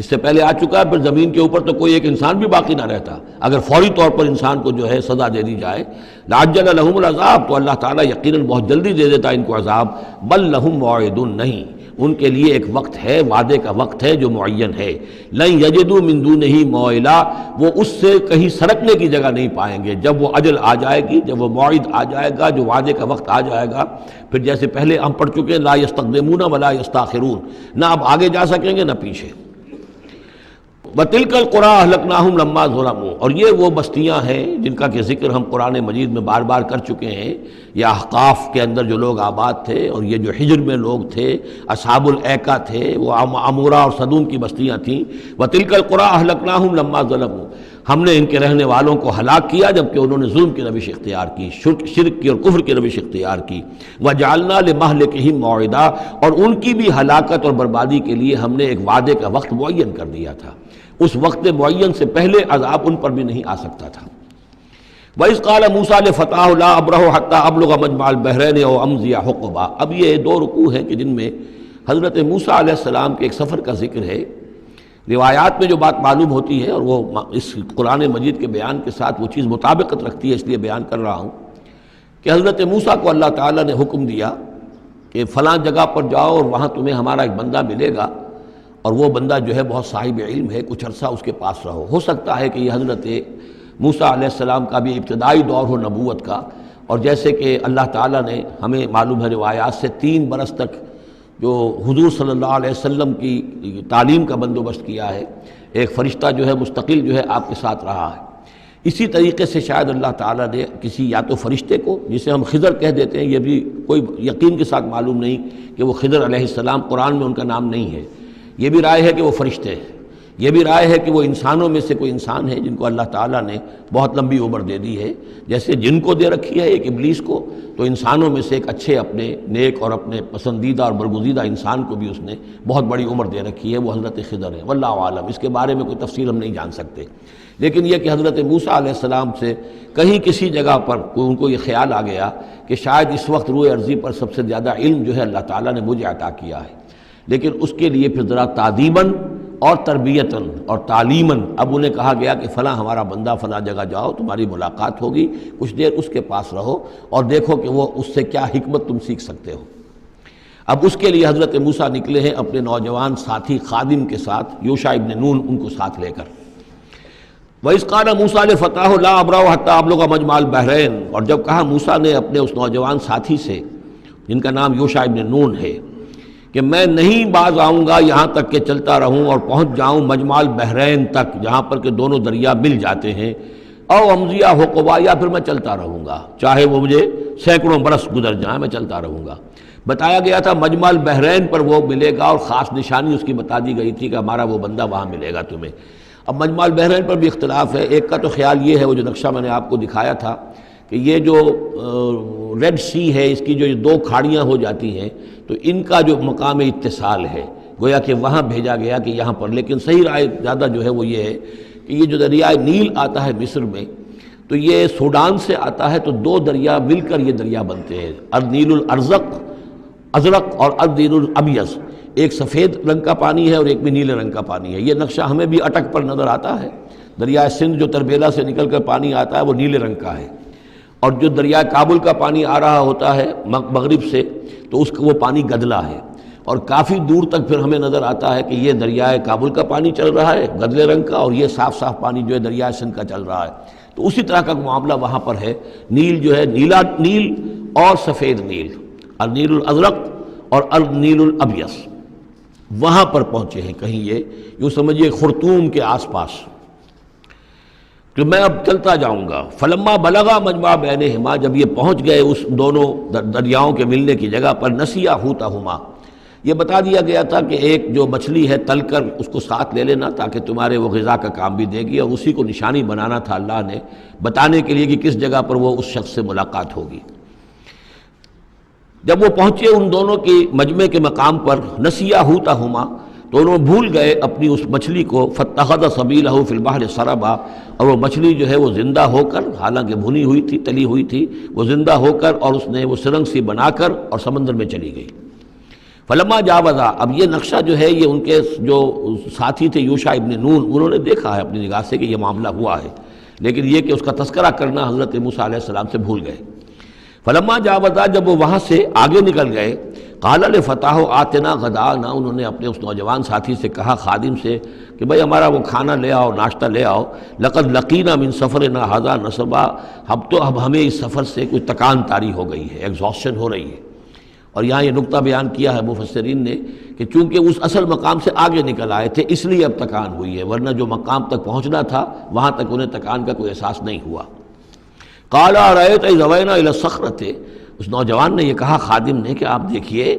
اس سے پہلے آ چکا ہے، پھر زمین کے اوپر تو کوئی ایک انسان بھی باقی نہ رہتا اگر فوری طور پر انسان کو جو ہے سزا دے دی جائے۔ لَعَجَّلَ لَهُمُ الْعَذَابَ، تو اللہ تعالیٰ یقیناً بہت جلدی دے دیتا ان کو عذاب۔ بَل لَهُم مَوْعِدٌ، نہیں، ان کے لیے ایک وقت ہے، وعدے کا وقت ہے جو معین ہے۔ لَن يَجِدُوا مِن دُونِهِ مَوْعِلًا، وہ اس سے کہیں سرکنے کی جگہ نہیں پائیں گے۔ جب وہ اجل آ جائے گی، جب وہ موعد آ جائے گا، جو وعدے کا وقت آ جائے گا، پھر جیسے پہلے ہم پڑھ چکے لا يستقدمون ولا يستاخرون، نہ اب آگے جا سکیں گے نہ پیچھے۔ وَتِلْكَ الْقُرَىٰ أَهْلَكْنَاهُمْ لَمَّا ظَلَمُوا، اور یہ وہ بستیاں ہیں جن کا کہ ذکر ہم قرآن مجید میں بار بار کر چکے ہیں. یہ احقاف کے اندر جو لوگ آباد تھے، اور یہ جو حجر میں لوگ تھے، اصحاب الایکا تھے، وہ عمورہ اور صدوم کی بستیاں تھیں. وَتِلْكَ الْقُرَىٰ أَهْلَكْنَاهُمْ لَمَّا ظَلَمُوا، ہم نے ان کے رہنے والوں کو ہلاک کیا جبکہ انہوں نے ظلم کی روش اختیار کی، شرک کی اور کفر کی روش اختیار کی. وَجَعَلْنَا لِمَهْلِكِهِمْ مَوْعِدًا، اور ان کی بھی ہلاکت اور بربادی کے لیے ہم نے ایک وعدے کا وقت معین کر دیا تھا. اس وقت معین سے پہلے عذاب ان پر بھی نہیں آ سکتا تھا. وَإِذْ قَالَ مُوسَىٰ لِفَتَاهُ لَا أَبْرَحُ حَتَّىٰ أَبْلُغَ مَجْمَعَ الْبَحْرَيْنِ أَوْ أَمْضِيَ حُقُبًا. اب یہ دو رکوع ہیں کہ جن میں حضرت موسیٰ علیہ السلام کے ایک سفر کا ذکر ہے. روایات میں جو بات معلوم ہوتی ہے، اور وہ اس قرآن مجید کے بیان کے ساتھ وہ چیز مطابقت رکھتی ہے، اس لیے بیان کر رہا ہوں کہ حضرت موسیٰ کو اللہ تعالیٰ نے حکم دیا کہ فلاں جگہ پر جاؤ اور وہاں تمہیں ہمارا ایک بندہ ملے گا، اور وہ بندہ جو ہے بہت صاحب علم ہے، کچھ عرصہ اس کے پاس رہو. ہو سکتا ہے کہ یہ حضرت موسیٰ علیہ السلام کا بھی ابتدائی دور ہو نبوت کا، اور جیسے کہ اللہ تعالیٰ نے ہمیں معلوم ہے روایات سے 3 برس تک جو حضور صلی اللہ علیہ وسلم کی تعلیم کا بندوبست کیا ہے، ایک فرشتہ جو ہے مستقل جو ہے آپ کے ساتھ رہا ہے. اسی طریقے سے شاید اللہ تعالیٰ نے کسی یا تو فرشتے کو، جسے ہم خضر کہہ دیتے ہیں، یہ بھی کوئی یقین کے ساتھ معلوم نہیں کہ وہ خضر علیہ السلام، قرآن میں ان کا نام نہیں ہے. یہ بھی رائے ہے کہ وہ فرشتے ہیں، یہ بھی رائے ہے کہ وہ انسانوں میں سے کوئی انسان ہے جن کو اللہ تعالیٰ نے بہت لمبی عمر دے دی ہے. جیسے جن کو دے رکھی ہے ایک ابلیس کو، تو انسانوں میں سے ایک اچھے اپنے نیک اور اپنے پسندیدہ اور برگزیدہ انسان کو بھی اس نے بہت بڑی عمر دے رکھی ہے، وہ حضرت خضر ہے. واللہ عالم، اس کے بارے میں کوئی تفصیل ہم نہیں جان سکتے. لیکن یہ کہ حضرت موسیٰ علیہ السلام سے کہیں کسی جگہ پر ان کو یہ خیال آ گیا کہ شاید اس وقت روئے ارضی پر سب سے زیادہ علم جو ہے اللہ تعالیٰ نے مجھے عطا کیا ہے. لیکن اس کے لیے پھر ذرا تعدیباً اور تربیتاً اور تعلیماً اب انہیں کہا گیا کہ فلاں ہمارا بندہ فلاں جگہ جاؤ، تمہاری ملاقات ہوگی، کچھ دیر اس کے پاس رہو اور دیکھو کہ وہ اس سے کیا حکمت تم سیکھ سکتے ہو. اب اس کے لیے حضرت موسیٰ نکلے ہیں اپنے نوجوان ساتھی خادم کے ساتھ، یوشع ابن نون ان کو ساتھ لے کر. وَإِذْ قَالَ مُوسَىٰ لِفَتَاهُ لَا أَبْرَحُ حَتَّىٰ أَبْلُغَ مَجْمَعَ الْبَحْرَيْنِ، اور جب کہا موسیٰ نے اپنے اس نوجوان ساتھی سے جن کا نام یوشع ابن نون ہے کہ میں نہیں باز آؤں گا یہاں تک کہ چلتا رہوں اور پہنچ جاؤں مجمع البحرین تک، جہاں پر کہ دونوں دریا مل جاتے ہیں، او امضی حقبا، یا پھر میں چلتا رہوں گا، چاہے وہ مجھے سینکڑوں برس گزر جائیں میں چلتا رہوں گا. بتایا گیا تھا مجمع البحرین پر وہ ملے گا، اور خاص نشانی اس کی بتا دی گئی تھی کہ ہمارا وہ بندہ وہاں ملے گا تمہیں. اب مجمع البحرین پر بھی اختلاف ہے. ایک کا تو خیال یہ ہے، وہ جو نقشہ میں نے آپ کو دکھایا تھا، کہ یہ جو ریڈ سی ہے، اس کی جو 2 کھاڑیاں ہو جاتی ہیں، تو ان کا جو مقام اتصال ہے گویا کہ وہاں بھیجا گیا کہ یہاں پر. لیکن صحیح رائے زیادہ جو ہے وہ یہ ہے کہ یہ جو دریائے نیل آتا ہے مصر میں، تو یہ سوڈان سے آتا ہے، تو 2 دریا مل کر یہ دریا بنتے ہیں، النیل الازرق اور النیل الابیض. ایک سفید رنگ کا پانی ہے اور ایک بھی نیلے رنگ کا پانی ہے. یہ نقشہ ہمیں بھی اٹک پر نظر آتا ہے. دریائے سندھ جو تربیلا سے نکل کر پانی آتا ہے وہ نیلے رنگ کا ہے، اور جو دریائے کابل کا پانی آ رہا ہوتا ہے مغرب سے، تو اس کا وہ پانی گدلا ہے. اور کافی دور تک پھر ہمیں نظر آتا ہے کہ یہ دریائے کابل کا پانی چل رہا ہے گدلے رنگ کا، اور یہ صاف صاف پانی جو ہے دریائے سندھ کا چل رہا ہے. تو اسی طرح کا معاملہ وہاں پر ہے. نیل جو ہے نیلا نیل اور سفید نیل، النیل الازرق اور النیل الابیض، وہاں پر پہنچے ہیں. کہیں یہ یوں سمجھیے خرطوم کے آس پاس، کہ میں اب چلتا جاؤں گا. فلما بلغا مجمع بینہما، جب یہ پہنچ گئے اس دونوں دریاؤں کے ملنے کی جگہ پر، نسیا حوتہما، یہ بتا دیا گیا تھا کہ ایک جو مچھلی ہے تل کر اس کو ساتھ لے لینا تاکہ تمہارے وہ غذا کا کام بھی دے گی، اور اسی کو نشانی بنانا تھا اللہ نے بتانے کے لیے کہ کس جگہ پر وہ اس شخص سے ملاقات ہوگی. جب وہ پہنچے ان دونوں کی مجمع کے مقام پر، نسیا حوتہما، تو انہوں بھول گئے اپنی اس مچھلی کو. فاتخذ سبیلہ فی البحر سربا، اور وہ مچھلی جو ہے وہ زندہ ہو کر، حالانکہ بھنی ہوئی تھی تلی ہوئی تھی، وہ زندہ ہو کر اور اس نے وہ سرنگ سی بنا کر اور سمندر میں چلی گئی. فلما جاوزا، اب یہ نقشہ جو ہے یہ ان کے جو ساتھی تھے یوشع ابن نون، انہوں نے دیکھا ہے اپنی نگاہ سے کہ یہ معاملہ ہوا ہے، لیکن یہ کہ اس کا تذکرہ کرنا حضرت موسیٰ علیہ السلام سے بھول گئے. فلما جاوزا، جب وہ وہاں سے آگے نکل گئے، قال لفتاہ آتنا غداءنا، انہوں نے اپنے اس نوجوان ساتھی سے کہا، خادم سے، کہ بھائی ہمارا وہ کھانا لے آؤ، ناشتہ لے آؤ. لقد لقینا من سفرنا ھذا نصبا، اب ہمیں اس سفر سے کوئی تکان طاری ہو گئی ہے، ایگزاسشن ہو رہی ہے. اور یہاں یہ نقطہ بیان کیا ہے مفسرین نے کہ چونکہ اس اصل مقام سے آگے نکل آئے تھے اس لیے اب تکان ہوئی ہے، ورنہ جو مقام تک پہنچنا تھا وہاں تک انہیں تکان کا کوئی احساس نہیں ہوا۔ قال ارأیت اذ اوینا الی الصخرۃ، اس نوجوان نے یہ کہا خادم نے کہ آپ دیکھیے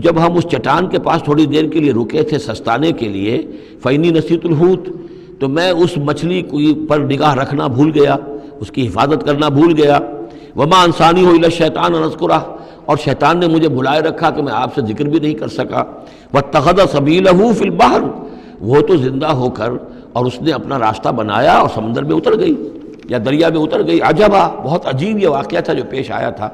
جب ہم اس چٹان کے پاس تھوڑی دیر کے لیے رکے تھے سستانے کے لیے، فإنی نسیت الحوت، تو میں اس مچھلی پر نگاہ رکھنا بھول گیا، اس کی حفاظت کرنا بھول گیا، وما انسانی الا الشیطان ان اذکرہ، اور شیطان نے مجھے بھلائے رکھا کہ میں آپ سے ذکر بھی نہیں کر سکا، واتخذ سبیلہ فی البحر، وہ تو زندہ ہو کر اور اس نے اپنا راستہ بنایا اور سمندر میں اتر گئی یا دریا میں اتر گئی۔ عجبا، بہت عجیب یہ واقعہ تھا جو پیش آیا تھا۔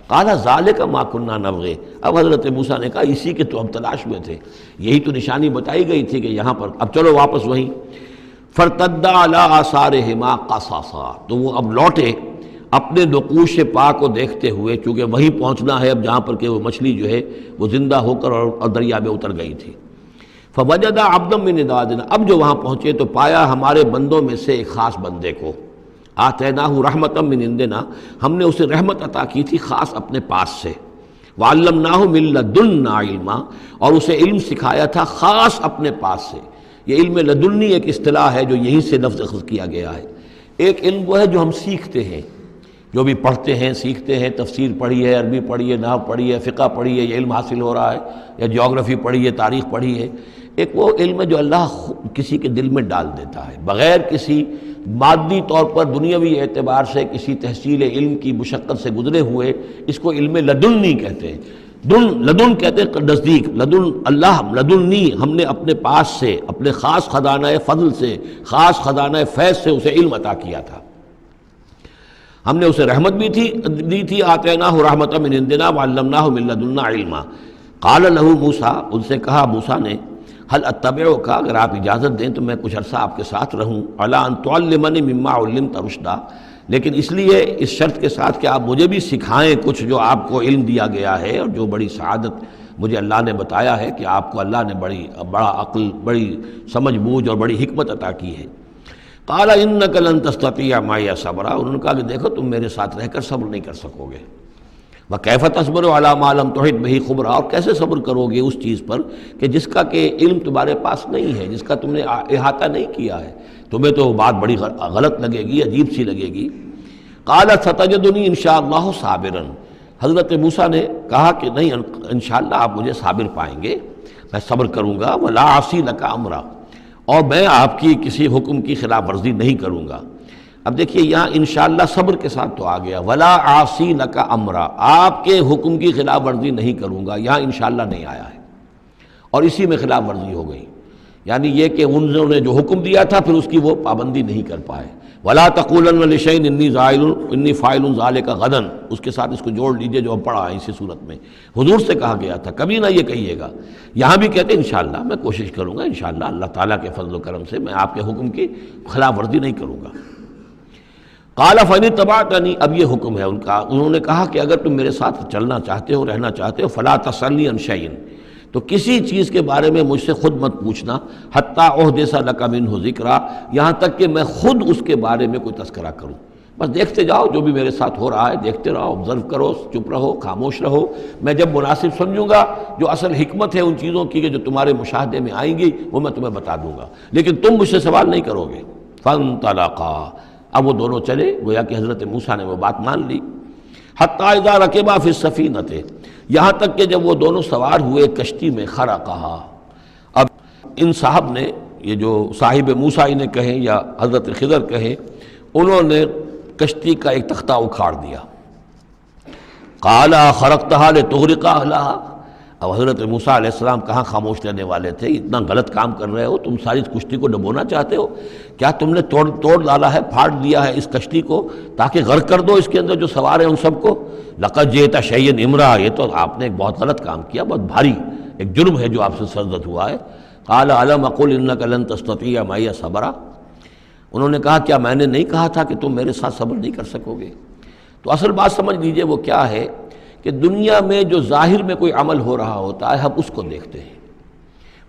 قال ذالک ما کنا نبغی، اب حضرت موسیٰ نے کہا اسی کے تو ہم تلاش میں تھے، یہی تو نشانی بتائی گئی تھی کہ یہاں پر، اب چلو واپس وہیں۔ فارتدا علی آثارہما قصصا، تو وہ اب لوٹے اپنے نقوش پا کو دیکھتے ہوئے، چونکہ وہیں پہنچنا ہے اب جہاں پر کہ وہ مچھلی جو ہے وہ زندہ ہو کر اور دریا میں اتر گئی تھی۔ فوجد عبدا من عبادنا، اب جو وہاں پہنچے تو پایا ہمارے بندوں میں سے ایک خاص بندے کو، آتیناہ رحمتا من عندنا، ہم نے اسے رحمت عطا کی تھی خاص اپنے پاس سے، وعلمناہ من لدنا علما، اور اسے علم سکھایا تھا خاص اپنے پاس سے۔ یہ علم لدنی ایک اصطلاح ہے جو یہیں سے لفظ اخذ کیا گیا ہے۔ ایک علم وہ ہے جو ہم سیکھتے ہیں، جو بھی پڑھتے ہیں سیکھتے ہیں، تفسیر پڑھی ہے، عربی پڑھی ہے، نحو پڑھی ہے، فقہ پڑھی ہے، یہ علم حاصل ہو رہا ہے، یا جیوگرافی پڑھی ہے، تاریخ پڑھی ہے۔ ایک وہ علم ہے جو اللہ کسی کے دل میں ڈال دیتا ہے بغیر کسی مادی طور پر دنیاوی اعتبار سے کسی تحصیل علم کی مشقت سے گزرے ہوئے، اس کو علم لدنی کہتے ہیں۔ لدن کہتے ہیں نزدیک، لدن اللہ، لدنی ہم نے اپنے پاس سے، اپنے خاص خزانہ فضل سے، خاص خزانہ فیض سے اسے علم عطا کیا تھا۔ ہم نے اسے رحمت بھی دی تھی، آتیناہ رحمۃ من عندنا وعلمناہ من لدنا علما۔ قال لہ موسیٰ، ان سے کہا موسیٰ نے، هل اتبعک، اگر آپ اجازت دیں تو میں کچھ عرصہ آپ کے ساتھ رہوں، علی ان تعلمنی مما علمت رشدا، لیکن اس لیے اس شرط کے ساتھ کہ آپ مجھے بھی سکھائیں کچھ جو آپ کو علم دیا گیا ہے اور جو بڑی سعادت مجھے اللہ نے بتایا ہے کہ آپ کو اللہ نے بڑا عقل، بڑی سمجھ بوجھ اور بڑی حکمت عطا کی ہے۔ قال انک لن تستطیع معی صبرا، انہوں نے کہا کہ دیکھو تم میرے ساتھ رہ کر صبر نہیں کر سکو گے۔ وکیف تصبر علی ما لم تحط بہ خبرا، اور کیسے صبر کرو گے اس چیز پر کہ جس کا کہ علم تمہارے پاس نہیں ہے، جس کا تم نے احاطہ نہیں کیا ہے، تمہیں تو بات بڑی غلط لگے گی، عجیب سی لگے گی۔ قال ستجدنی انشاءاللہ صابرا، حضرت موسیٰ نے کہا کہ نہیں انشاءاللہ آپ مجھے صابر پائیں گے، میں صبر کروں گا، ولا اعصی لک امرا، اور میں آپ کی کسی حکم کی خلاف ورزی نہیں کروں گا۔ اب دیکھیے یہاں انشاءاللہ صبر کے ساتھ تو آ گیا، ولا اعصی لک امرا، آپ کے حکم کی خلاف ورزی نہیں کروں گا، یہاں انشاءاللہ نہیں آیا ہے، اور اسی میں خلاف ورزی ہو گئی، یعنی یہ کہ انہوں نے جو حکم دیا تھا پھر اس کی وہ پابندی نہیں کر پائے۔ ولا تقولن لشیء انی فاعل ذلک غدا، اس کے ساتھ اس کو جوڑ لیجئے جو ہم پڑھا ہے اسی صورت میں، حضور سے کہا گیا تھا کبھی نہ یہ کہیے گا، یہاں بھی کہتے ہیں انشاءاللہ میں کوشش کروں گا، انشاءاللہ اللہ تعالیٰ کے فضل و کرم سے میں آپ کے حکم کی خلاف ورزی نہیں کروں گا۔ قال فإن اتبعتنی، اب یہ حکم ہے ان کا، انہوں نے کہا کہ اگر تم میرے ساتھ چلنا چاہتے ہو، رہنا چاہتے ہو، فلا تسألنی عن شیء، تو کسی چیز کے بارے میں مجھ سے خود مت پوچھنا، حتی احدث لک منہ ذکرا، یہاں تک کہ میں خود اس کے بارے میں کوئی تذکرہ کروں، بس دیکھتے جاؤ جو بھی میرے ساتھ ہو رہا ہے، دیکھتے رہو، آبزرو کرو، چپ رہو، خاموش رہو، میں جب مناسب سمجھوں گا جو اصل حکمت ہے ان چیزوں کی کہ جو تمہارے مشاہدے میں آئیں گی وہ میں تمہیں بتا دوں گا، لیکن تم مجھ سے سوال نہیں کرو گے۔ فانطلقا، اب وہ دونوں چلے، گویا کہ حضرت موسیٰ نے وہ بات مان لی۔ حتی اذا رکبا فی السفینۃ، یہاں تک کہ جب وہ دونوں سوار ہوئے کشتی میں، خرقہا، اب ان صاحب نے، یہ جو صاحب موسیٰ انہیں کہیں یا حضرت خضر کہیں، انہوں نے کشتی کا ایک تختہ اکھاڑ دیا۔ قال خرقتہا لتغرق اہلہا، اب حضرت موسیٰ علیہ السلام کہاں خاموش رہنے والے تھے، اتنا غلط کام کر رہے ہو، تم ساری کشتی کو ڈبونا چاہتے ہو، کیا تم نے توڑ ڈالا ہے، پھاڑ دیا ہے اس کشتی کو تاکہ غرق کر دو اس کے اندر جو سوار ہیں ان سب کو؟ لقد جئت شیئا امرا، یہ تو آپ نے ایک بہت غلط کام کیا، بہت بھاری ایک جرم ہے جو آپ سے سرزد ہوا ہے۔ قال الم اقل انک لن تستطیع معی صبرا، انہوں نے کہا کیا میں نے نہیں کہا تھا کہ تم میرے ساتھ صبر نہیں کر سکو گے؟ تو اصل بات سمجھ لیجئے وہ کیا ہے کہ دنیا میں جو ظاہر میں کوئی عمل ہو رہا ہوتا ہے ہم اس کو دیکھتے ہیں،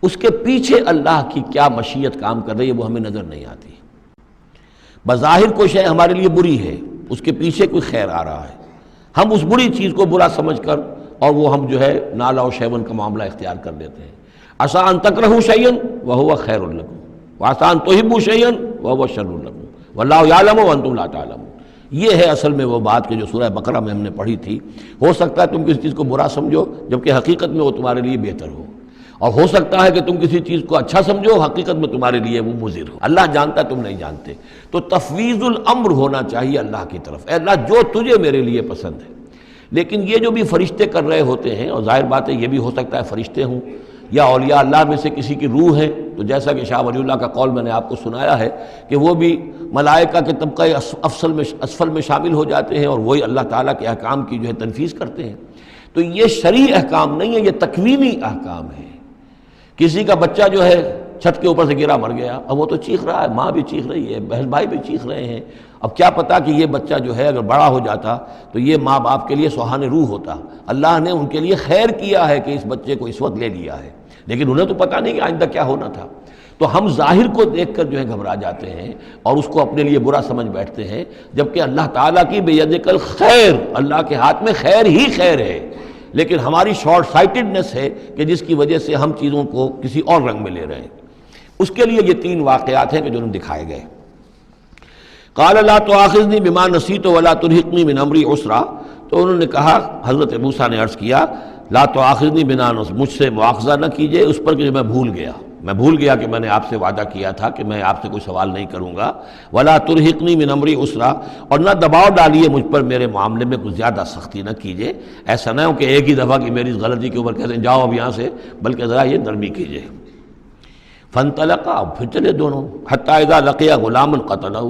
اس کے پیچھے اللہ کی کیا مشیت کام کر رہی ہے وہ ہمیں نظر نہیں آتی۔ بظاہر کوئی شے ہمارے لیے بری ہے، اس کے پیچھے کوئی خیر آ رہا ہے، ہم اس بری چیز کو برا سمجھ کر اور وہ ہم جو ہے نالا و شیون کا معاملہ اختیار کر لیتے ہیں۔ عسیٰ ان تکرہوا شیئا وہو خیر لکم وعسیٰ ان تحبوا شیئا وہو شر لکم واللہ یعلم وانتم لا تعلمون۔ یہ ہے اصل میں وہ بات کہ جو سورہ بقرہ میں ہم نے پڑھی تھی۔ ہو سکتا ہے تم کسی چیز کو برا سمجھو جبکہ حقیقت میں وہ تمہارے لیے بہتر ہو، اور ہو سکتا ہے کہ تم کسی چیز کو اچھا سمجھو، حقیقت میں تمہارے لیے وہ مضر ہو۔ اللہ جانتا ہے، تم نہیں جانتے۔ تو تفویض الامر ہونا چاہیے اللہ کی طرف، اے اللہ جو تجھے میرے لیے پسند ہے۔ لیکن یہ جو بھی فرشتے کر رہے ہوتے ہیں، اور ظاہر بات ہے یہ بھی ہو سکتا ہے فرشتے ہوں یا اولیاء اللہ میں سے کسی کی روح ہے، تو جیسا کہ شاہ ولی اللہ کا قول میں نے آپ کو سنایا ہے کہ وہ بھی ملائکہ کے طبقہ اسفل میں شامل ہو جاتے ہیں، اور وہی اللہ تعالیٰ کے احکام کی جو ہے تنفیذ کرتے ہیں۔ تو یہ شرعی احکام نہیں ہے، یہ تکوینی احکام ہے۔ کسی کا بچہ جو ہے چھت کے اوپر سے گرا مر گیا، اب وہ تو چیخ رہا ہے، ماں بھی چیخ رہی ہے، بہن بھائی بھی چیخ رہے ہیں۔ اب کیا پتا کہ یہ بچہ جو ہے اگر بڑا ہو جاتا تو یہ ماں باپ کے لیے سہان روح ہوتا۔ اللہ نے ان کے لیے خیر کیا ہے کہ اس بچے کو اس وقت لے لیا ہے، لیکن انہیں تو پتہ نہیں کہ آئندہ کیا ہونا تھا۔ تو ہم ظاہر کو دیکھ کر جو ہے گھبرا جاتے ہیں اور اس کو اپنے لیے برا سمجھ بیٹھتے ہیں، جبکہ اللہ تعالیٰ کی بیدک الخیر، اللہ کے ہاتھ میں خیر ہی خیر ہے، لیکن ہماری شارٹ سائٹڈنس ہے کہ جس کی وجہ سے ہم چیزوں کو کسی اور رنگ میں لے رہے ہیں۔ اس کے لیے یہ 3 واقعات ہیں کہ جو انہوں نے دکھائے گئے۔ قال لا تؤاخذنی بما نسیت ولا ترہقنی من امری عسرا، تو انہوں نے کہا، حضرت موسیٰ نے عرض کیا لا تؤاخذنی بما نسیت، مجھ سے مواخذہ نہ کیجئے اس پر کہ میں بھول گیا کہ میں نے آپ سے وعدہ کیا تھا کہ میں آپ سے کوئی سوال نہیں کروں گا، ولا ترہقنی من امری عسرا، اور نہ دباؤ ڈالیے مجھ پر میرے معاملے میں کچھ زیادہ سختی نہ کیجئے۔ ایسا نہ ہو کہ ایک ہی دفعہ کی میری اس غلطی کے اوپر کہتے ہیں جاؤ اب یہاں سے، بلکہ ذرا یہ نرمی کیجئے۔ فانطلقا، اب پھر چلے دونوں، حتی اذا لقیا غلاما قتلہ،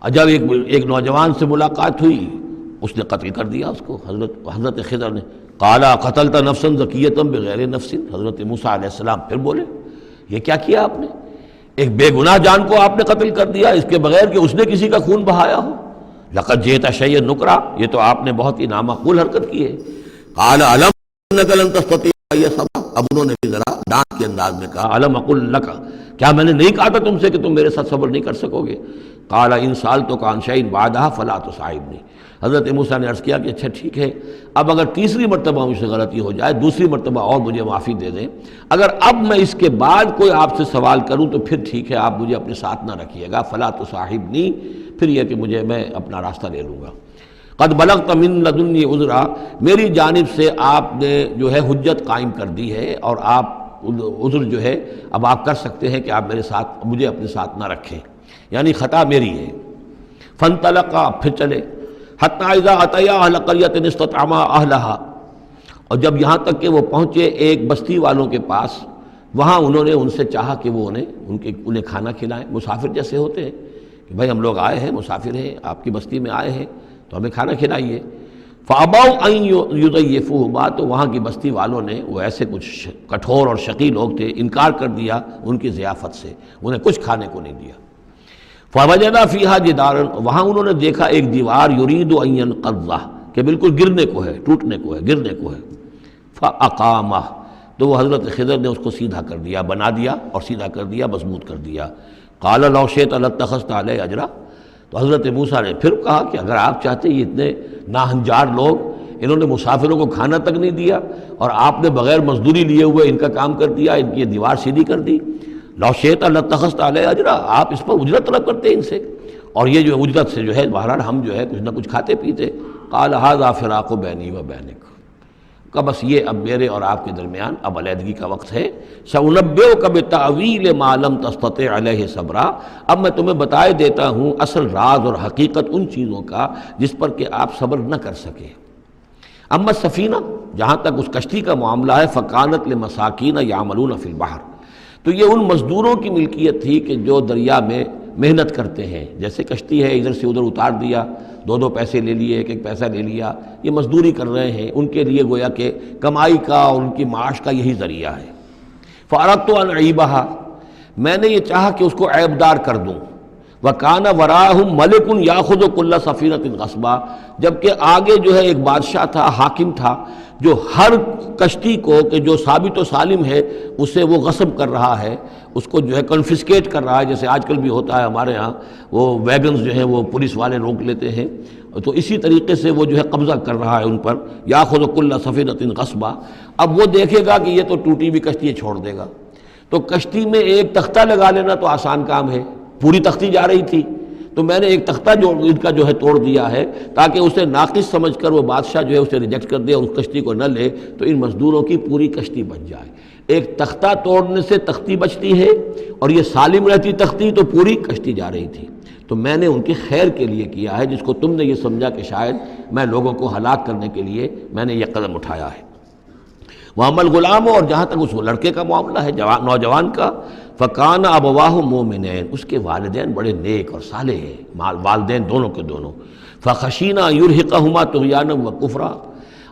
جب ایک نوجوان سے ملاقات ہوئی اس نے قتل کر دیا اس کو، حضرت خضر نے۔ قالا قتلت نفسا زکیۃ بغیر نفس، حضرت موسیٰ علیہ السلام پھر بولے یہ کیا کیا آپ نے؟ ایک بے گناہ جان کو آپ نے قتل کر دیا اس کے بغیر کہ اس نے کسی کا خون بہایا ہو۔ لقد جئت شیئا نکرا، یہ تو آپ نے بہت ہی نامعقول حرکت کی ہے۔ قال علم انک لن تستطیع معی صبرا، اب انہوں نے بھی ذرا ڈانٹ کے انداز میں کہا علم اقل لک، کیا میں نے نہیں کہا تھا تم سے کہ تم میرے ساتھ صبر نہیں کر سکو گے؟ قال ان سألتک عن شیء بعدها فلا تصاحبنی، حضرت موسیٰ نے عرض کیا کہ اچھا ٹھیک ہے، اب اگر تیسری مرتبہ مجھ سے غلطی ہو جائے، دوسری مرتبہ اور مجھے معافی دے دیں، اگر اب میں اس کے بعد کوئی آپ سے سوال کروں تو پھر ٹھیک ہے، آپ مجھے اپنے ساتھ نہ رکھیے گا، فلا تصاحبنی، پھر یہ کہ میں اپنا راستہ لے لوں گا۔ قد بلغت من لدنی عذرا، میری جانب سے آپ نے جو ہے حجت قائم کر دی ہے، اور آپ عذر جو ہے اب آپ کر سکتے ہیں کہ آپ مجھے اپنے ساتھ نہ رکھیں، یعنی خطا میری ہے۔ فانطلقا، پھر چلے، حتی اذا اتیا اہل قریۃ استطعما اہلہا، اور جب یہاں تک کہ وہ پہنچے ایک بستی والوں کے پاس، وہاں انہوں نے ان سے چاہا کہ وہ انہیں کھانا کھلائیں، مسافر جیسے ہوتے ہیں کہ بھائی ہم لوگ آئے ہیں، مسافر ہیں، آپ کی بستی میں آئے ہیں تو ہمیں کھانا کھلائیے۔ فَأَبَوْا أَن يُضَيِّفُوهُمَا، تو وہاں کی بستی والوں نے، وہ ایسے کچھ کٹھور اور شقی لوگ تھے، انکار کر دیا ان کی ضیافت سے، انہیں کچھ کھانے کو نہیں دیا۔ فَوَجَدَ فِيهَا جِدَارًا، وہاں انہوں نے دیکھا ایک دیوار، يُرِيدُ أَن يَنقَضَّ، کہ بالکل گرنے کو ہے، ٹوٹنے کو ہے، گرنے کو ہے۔ فَأَقَامَهُ، تو وہ حضرت خضر نے اس کو سیدھا کر دیا، بنا دیا اور سیدھا کر دیا، مضبوط کر دیا۔ قَالَ لَوْ شِئْتَ لَاتَّخَذْتَ عَلَيْهِ أَجْرًا، تو حضرت موسیٰ نے پھر کہا کہ اگر آپ چاہتے، یہ اتنے ناہنجار لوگ، انہوں نے مسافروں کو کھانا تک نہیں دیا اور آپ نے بغیر مزدوری لیے ہوئے ان کا کام کر دیا، ان کی دیوار سیدھی کر دی۔ لو شئت لاتخذت علیہ اجرا، آپ اس پر اجرت طلب کرتے ان سے، اور یہ جو اجرت سے جو ہے بہرحال ہم جو ہے کچھ نہ کچھ کھاتے پیتے۔ قال ھذا فراق بینی و بینک، کہ بس یہ اب میرے اور آپ کے درمیان اب علیحدگی کا وقت ہے۔ سأنبئک بتأویل ما لم تستطع علیہ صبرا، اب میں تمہیں بتائے دیتا ہوں اصل راز اور حقیقت ان چیزوں کا جس پر کہ آپ صبر نہ کر سکے۔ اما السفینہ، جہاں تک اس کشتی کا معاملہ ہے، فکانت لمساکین یعملون فی البحر، تو یہ ان مزدوروں کی ملکیت تھی کہ جو دریا میں محنت کرتے ہیں، جیسے کشتی ہے ادھر سے ادھر اتار دیا، دو پیسے لے لیے، ایک پیسہ لے لیا، یہ مزدوری کر رہے ہیں، ان کے لیے گویا کہ کمائی کا اور ان کی معاش کا یہی ذریعہ ہے۔ فاردت ان اعیبھا، میں نے یہ چاہا کہ اس کو عیب دار کر دوں۔ وَكَانَ وَرَاءَهُمْ مَلِكٌ يَأْخُذُ كُلَّ سَفِينَةٍ غَصْبًا، جبکہ آگے جو ہے ایک بادشاہ تھا، حاکم تھا، جو ہر کشتی کو کہ جو ثابت و سالم ہے اسے وہ غصب کر رہا ہے، اس کو جو ہے کنفسکیٹ کر رہا ہے، جیسے آج کل بھی ہوتا ہے ہمارے ہاں، وہ ویگنز جو ہیں وہ پولیس والے روک لیتے ہیں تو اسی طریقے سے وہ جو ہے قبضہ کر رہا ہے ان پر، یاخذ کل سفینۃ غصبا۔ اب وہ دیکھے گا کہ یہ تو ٹوٹی ہوئی کشتی چھوڑ دے گا، تو کشتی میں ایک تختہ لگا لینا تو آسان کام ہے، پوری تختی جا رہی تھی تو میں نے ایک تختہ جو ان کا جو ہے توڑ دیا ہے تاکہ اسے ناقص سمجھ کر وہ بادشاہ جو ہے اسے ریجیکٹ کر دے اور اس کشتی کو نہ لے، تو ان مزدوروں کی پوری کشتی بچ جائے۔ ایک تختہ توڑنے سے تختی بچتی ہے، اور یہ سالم رہتی تختی تو پوری کشتی جا رہی تھی۔ تو میں نے ان کے خیر کے لیے کیا ہے، جس کو تم نے یہ سمجھا کہ شاید میں لوگوں کو ہلاک کرنے کے لیے میں نے یہ قدم اٹھایا ہے۔ وَأَمَّا الْغُلَامُ، اور جہاں تک اس لڑکے کا معاملہ ہے، نوجوان کا، فَكَانَ أَبَوَاهُ مُؤْمِنَيْنِ، اس کے والدین بڑے نیک اور صالح ہیں، والدین دونوں کے دونوں۔ فَخَشِينَا أَن يُرْهِقَهُمَا طُغْيَانًا وَكُفْرًا،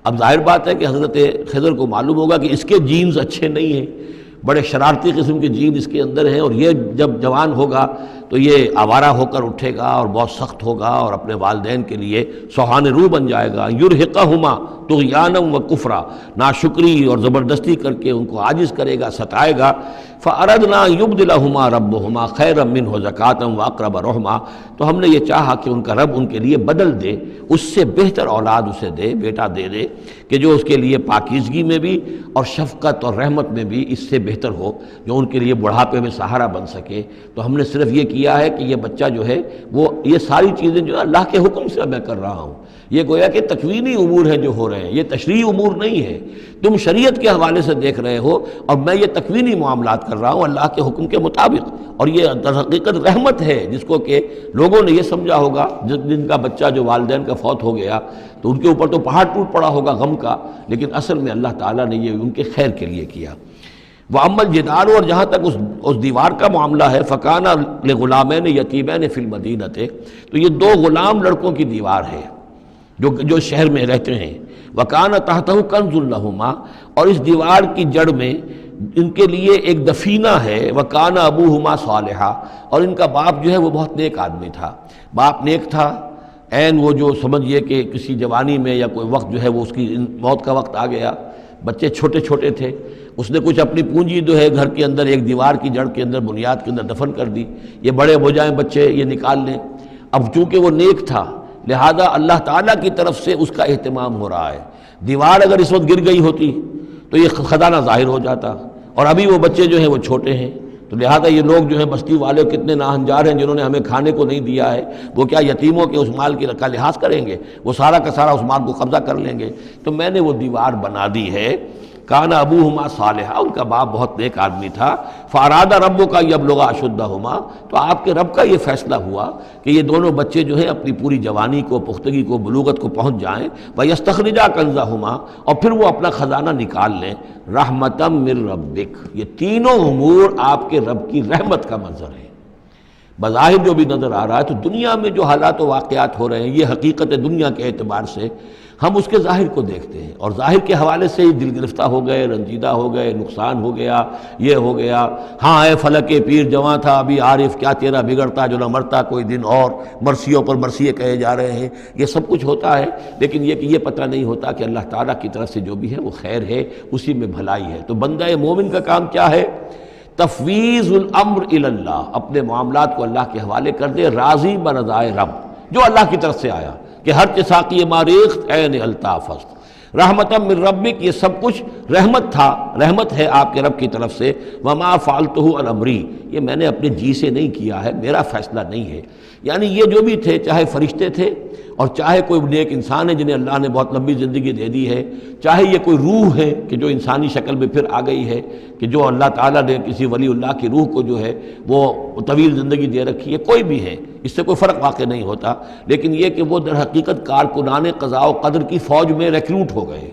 اب ظاہر بات ہے کہ حضرت خضر کو معلوم ہوگا کہ اس کے جینز اچھے نہیں ہیں، بڑے شرارتی قسم کے جین اس کے اندر ہیں، اور یہ جب جوان ہوگا تو یہ آوارہ ہو کر اٹھے گا اور بہت سخت ہوگا اور اپنے والدین کے لیے سوہان روح بن جائے گا۔ یرہقہما طغیانا و کفرا، ناشکری اور زبردستی کر کے ان کو عاجز کرے گا، ستائے گا۔ فَأَرَدْنَا يُبْدِلَهُمَا رَبُّهُمَا خَيْرًا مِّنْهُ زَكَاةً وَأَقْرَبَ رُحْمًا، تو ہم نے یہ چاہا کہ ان کا رب ان کے لیے بدل دے، اس سے بہتر اولاد اسے دے، بیٹا دے دے کہ جو اس کے لیے پاکیزگی میں بھی اور شفقت اور رحمت میں بھی اس سے بہتر ہو، جو ان کے لیے بڑھاپے میں سہارا بن سکے۔ تو ہم نے صرف یہ کیا ہے کہ یہ بچہ جو ہے وہ یہ ساری چیزیں جو اللہ کے حکم سے میں کر رہا ہوں، یہ گویا کہ تکوینی امور ہیں جو ہو رہے ہیں، یہ تشریعی امور نہیں ہے، تم شریعت کے حوالے سے دیکھ رہے ہو، اور میں یہ تکوینی معاملات کر رہا ہوں اللہ کے حکم کے مطابق۔ اور یہ در حقیقت رحمت ہے، جس کو کہ لوگوں نے یہ سمجھا ہوگا جن کا بچہ جو والدین کا فوت ہو گیا تو ان کے اوپر تو پہاڑ ٹوٹ پڑا ہوگا غم کا، لیکن اصل میں اللہ تعالیٰ نے یہ ان کے خیر کے لیے کیا۔ وَأَمَّا الْجِدَارُ، اور جہاں تک اس دیوار کا معاملہ ہے، فَكَانَ لِغُلَامَيْنِ يَتِيمَيْنِ فِي الْمَدِينَةِ، تو یہ دو غلام لڑکوں کی دیوار ہے جو شہر میں رہتے ہیں۔ وَكَانَ تَحْتَهُ كَنْزٌ لَهُمَا، اور اس دیوار کی جڑ میں ان کے لیے ایک دفینہ ہے۔ وَكَانَ أَبُوهُمَا صَالِحًا، اور ان کا باپ جو ہے وہ بہت نیک آدمی تھا، باپ نیک تھا، عین وہ جو سمجھئے کہ کسی جوانی میں یا کوئی وقت جو ہے وہ اس کی موت کا وقت آ گیا، بچے چھوٹے چھوٹے تھے، اس نے کچھ اپنی پونجی جو ہے گھر کے اندر ایک دیوار کی جڑ کے اندر بنیاد کے اندر دفن کر دی، یہ بڑے ہو جائیں بچے یہ نکال لیں۔ اب چونکہ وہ نیک تھا لہذا اللہ تعالیٰ کی طرف سے اس کا اہتمام ہو رہا ہے۔ دیوار اگر اس وقت گر گئی ہوتی تو یہ خزانہ ظاہر ہو جاتا، اور ابھی وہ بچے جو ہیں وہ چھوٹے ہیں، تو لہذا یہ لوگ جو ہیں بستی والے کتنے ناہنجار ہیں جنہوں نے ہمیں کھانے کو نہیں دیا ہے، وہ کیا یتیموں کے اس مال کا لحاظ کریں گے؟ وہ سارا کا سارا اس مال کو قبضہ کر لیں گے۔ تو میں نے وہ دیوار بنا دی ہے۔ کان ابوہما صالحا، ان کا باپ بہت نیک آدمی تھا۔ فاراد ربک یبلغا اشدہما، تو آپ کے رب کا یہ فیصلہ ہوا کہ یہ دونوں بچے جو ہیں اپنی پوری جوانی کو، پختگی کو، بلوغت کو پہنچ جائیں۔ ویستخرجا کنزہما، اور پھر وہ اپنا خزانہ نکال لیں۔ رحمتا من ربک، یہ تینوں امور آپ کے رب کی رحمت کا منظر ہے۔ بظاہر جو بھی نظر آ رہا ہے، تو دنیا میں جو حالات و واقعات ہو رہے ہیں یہ حقیقت دنیا کے اعتبار سے ہم اس کے ظاہر کو دیکھتے ہیں، اور ظاہر کے حوالے سے ہی دل گرفتہ ہو گئے، رنجیدہ ہو گئے، نقصان ہو گیا، یہ ہو گیا۔ ہاں اے فلک پیر جواں تھا ابھی عارف، کیا تیرا بگڑتا جو نہ مرتا کوئی دن اور، مرثیوں پر مرثیے کہے جا رہے ہیں، یہ سب کچھ ہوتا ہے، لیکن یہ کہ یہ پتہ نہیں ہوتا کہ اللہ تعالیٰ کی طرف سے جو بھی ہے وہ خیر ہے، اسی میں بھلائی ہے۔ تو بندہ مومن کا کام کیا ہے؟ تفویض الامر الی اللہ، اپنے معاملات کو اللہ کے حوالے کر دے، راضی برضائے رب، جو اللہ کی طرف سے آیا کہ ہر ساقی ماریخت عین الطاف است، رحمتا من ربک، یہ سب کچھ رحمت تھا، رحمت ہے آپ کے رب کی طرف سے۔ وما فعلتہ عن امری، یہ میں نے اپنے جی سے نہیں کیا ہے، میرا فیصلہ نہیں ہے۔ یعنی یہ جو بھی تھے، چاہے فرشتے تھے اور چاہے کوئی نیک انسان ہے جنہیں اللہ نے بہت لمبی زندگی دے دی ہے، چاہے یہ کوئی روح ہے کہ جو انسانی شکل میں پھر آ گئی ہے، کہ جو اللہ تعالیٰ نے کسی ولی اللہ کی روح کو جو ہے وہ طویل زندگی دے رکھی ہے، کوئی بھی ہے، اس سے کوئی فرق واقع نہیں ہوتا، لیکن یہ کہ وہ در حقیقت کارکنان قضاء و قدر کی فوج میں ریکروٹ ہو گئے۔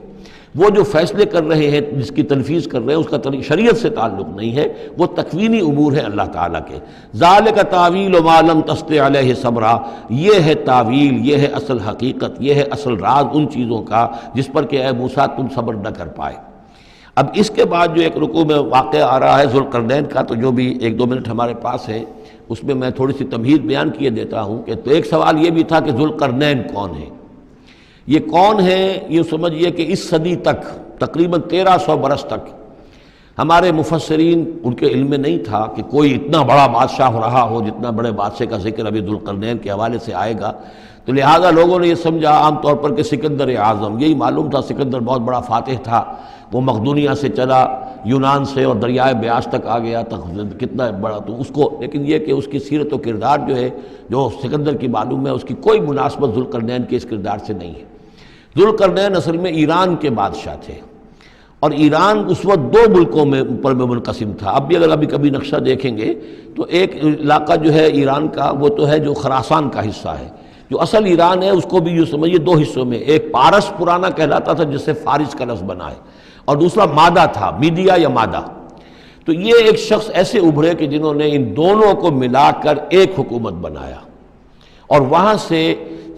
وہ جو فیصلے کر رہے ہیں، جس کی تنفیذ کر رہے ہیں، اس کا شریعت سے تعلق نہیں ہے، وہ تکوینی امور ہے اللہ تعالیٰ کے۔ ذالک تعویل ما لم تستطع علیہ صبرا، یہ ہے تعویل، یہ ہے اصل حقیقت، یہ ہے اصل راز ان چیزوں کا جس پر کہ اے موسیٰ تم صبر نہ کر پائے۔ اب اس کے بعد جو ایک رکوع میں واقعہ آ رہا ہے ذوالقرنین کا، تو جو بھی 1-2 منٹ ہمارے پاس ہے اس میں میں تھوڑی سی تمہید بیان کیے دیتا ہوں کہ تو ایک سوال یہ بھی تھا کہ ذوالقرنین کون ہے؟ یہ کون ہے؟ یہ سمجھیے کہ اس صدی تک تقریباً 1300 برس تک ہمارے مفسرین ان کے علم میں نہیں تھا کہ کوئی اتنا بڑا بادشاہ رہا ہو جتنا بڑے بادشاہ کا ذکر ابھی ذوالقرنین کے حوالے سے آئے گا۔ تو تو لہٰذا لوگوں نے یہ سمجھا عام طور پر کہ سکندر اعظم، یہی معلوم تھا سکندر بہت بڑا فاتح تھا، وہ مقدونیہ سے چلا یونان سے اور دریائے بیاس تک آ گیا، کتنا بڑا، تو اس کو، لیکن یہ کہ اس کی سیرت و کردار جو ہے جو سکندر کی معلوم ہے، اس کی کوئی مناسبت ذوالقرنین کے اس کردار سے نہیں ہے۔ ذوالقرنین اصل میں ایران کے بادشاہ تھے، اور ایران اس وقت دو ملکوں میں پر منقسم تھا۔ اب بھی اگر ابھی کبھی نقشہ دیکھیں گے تو ایک علاقہ جو ہے ایران کا وہ تو ہے جو خراسان کا حصہ ہے، جو اصل ایران ہے اس کو بھی یوں سمجھیے دو حصوں میں، ایک پارس پرانا کہلاتا تھا جس سے فارس کا لفظ بنا ہے، اور دوسرا مادہ تھا، میڈیا یا مادہ۔ تو یہ ایک شخص ایسے ابھرے کہ جنہوں نے ان دونوں کو ملا کر ایک حکومت بنایا، اور وہاں سے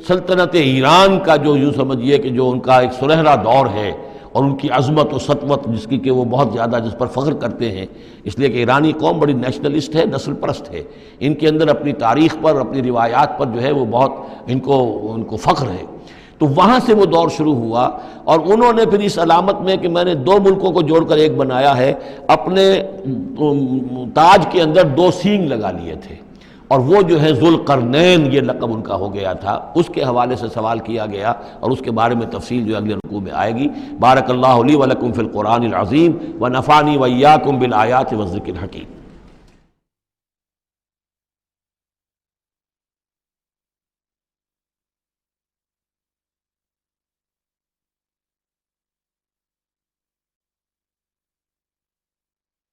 سلطنت ایران کا جو یوں سمجھیے کہ جو ان کا ایک سنہرا دور ہے، اور ان کی عظمت و سطوت جس کی کہ وہ بہت زیادہ جس پر فخر کرتے ہیں، اس لیے کہ ایرانی قوم بڑی نیشنلسٹ ہے، نسل پرست ہے، ان کے اندر اپنی تاریخ پر، اپنی روایات پر جو ہے وہ بہت ان کو فخر ہے۔ تو وہاں سے وہ دور شروع ہوا، اور انہوں نے پھر اس علامت میں کہ میں نے دو ملکوں کو جوڑ کر ایک بنایا ہے، اپنے تاج کے اندر دو سینگ لگا لیے تھے، اور وہ جو ہے ذوالقرنین یہ لقب ان کا ہو گیا تھا۔ اس کے حوالے سے سوال کیا گیا، اور اس کے بارے میں تفصیل جو اگلے رکوع میں آئے گی۔ بارک اللہ لی و لکم فی القرآن العظیم و نفعنی و ایاکم بالآیات والذکر الحکیم۔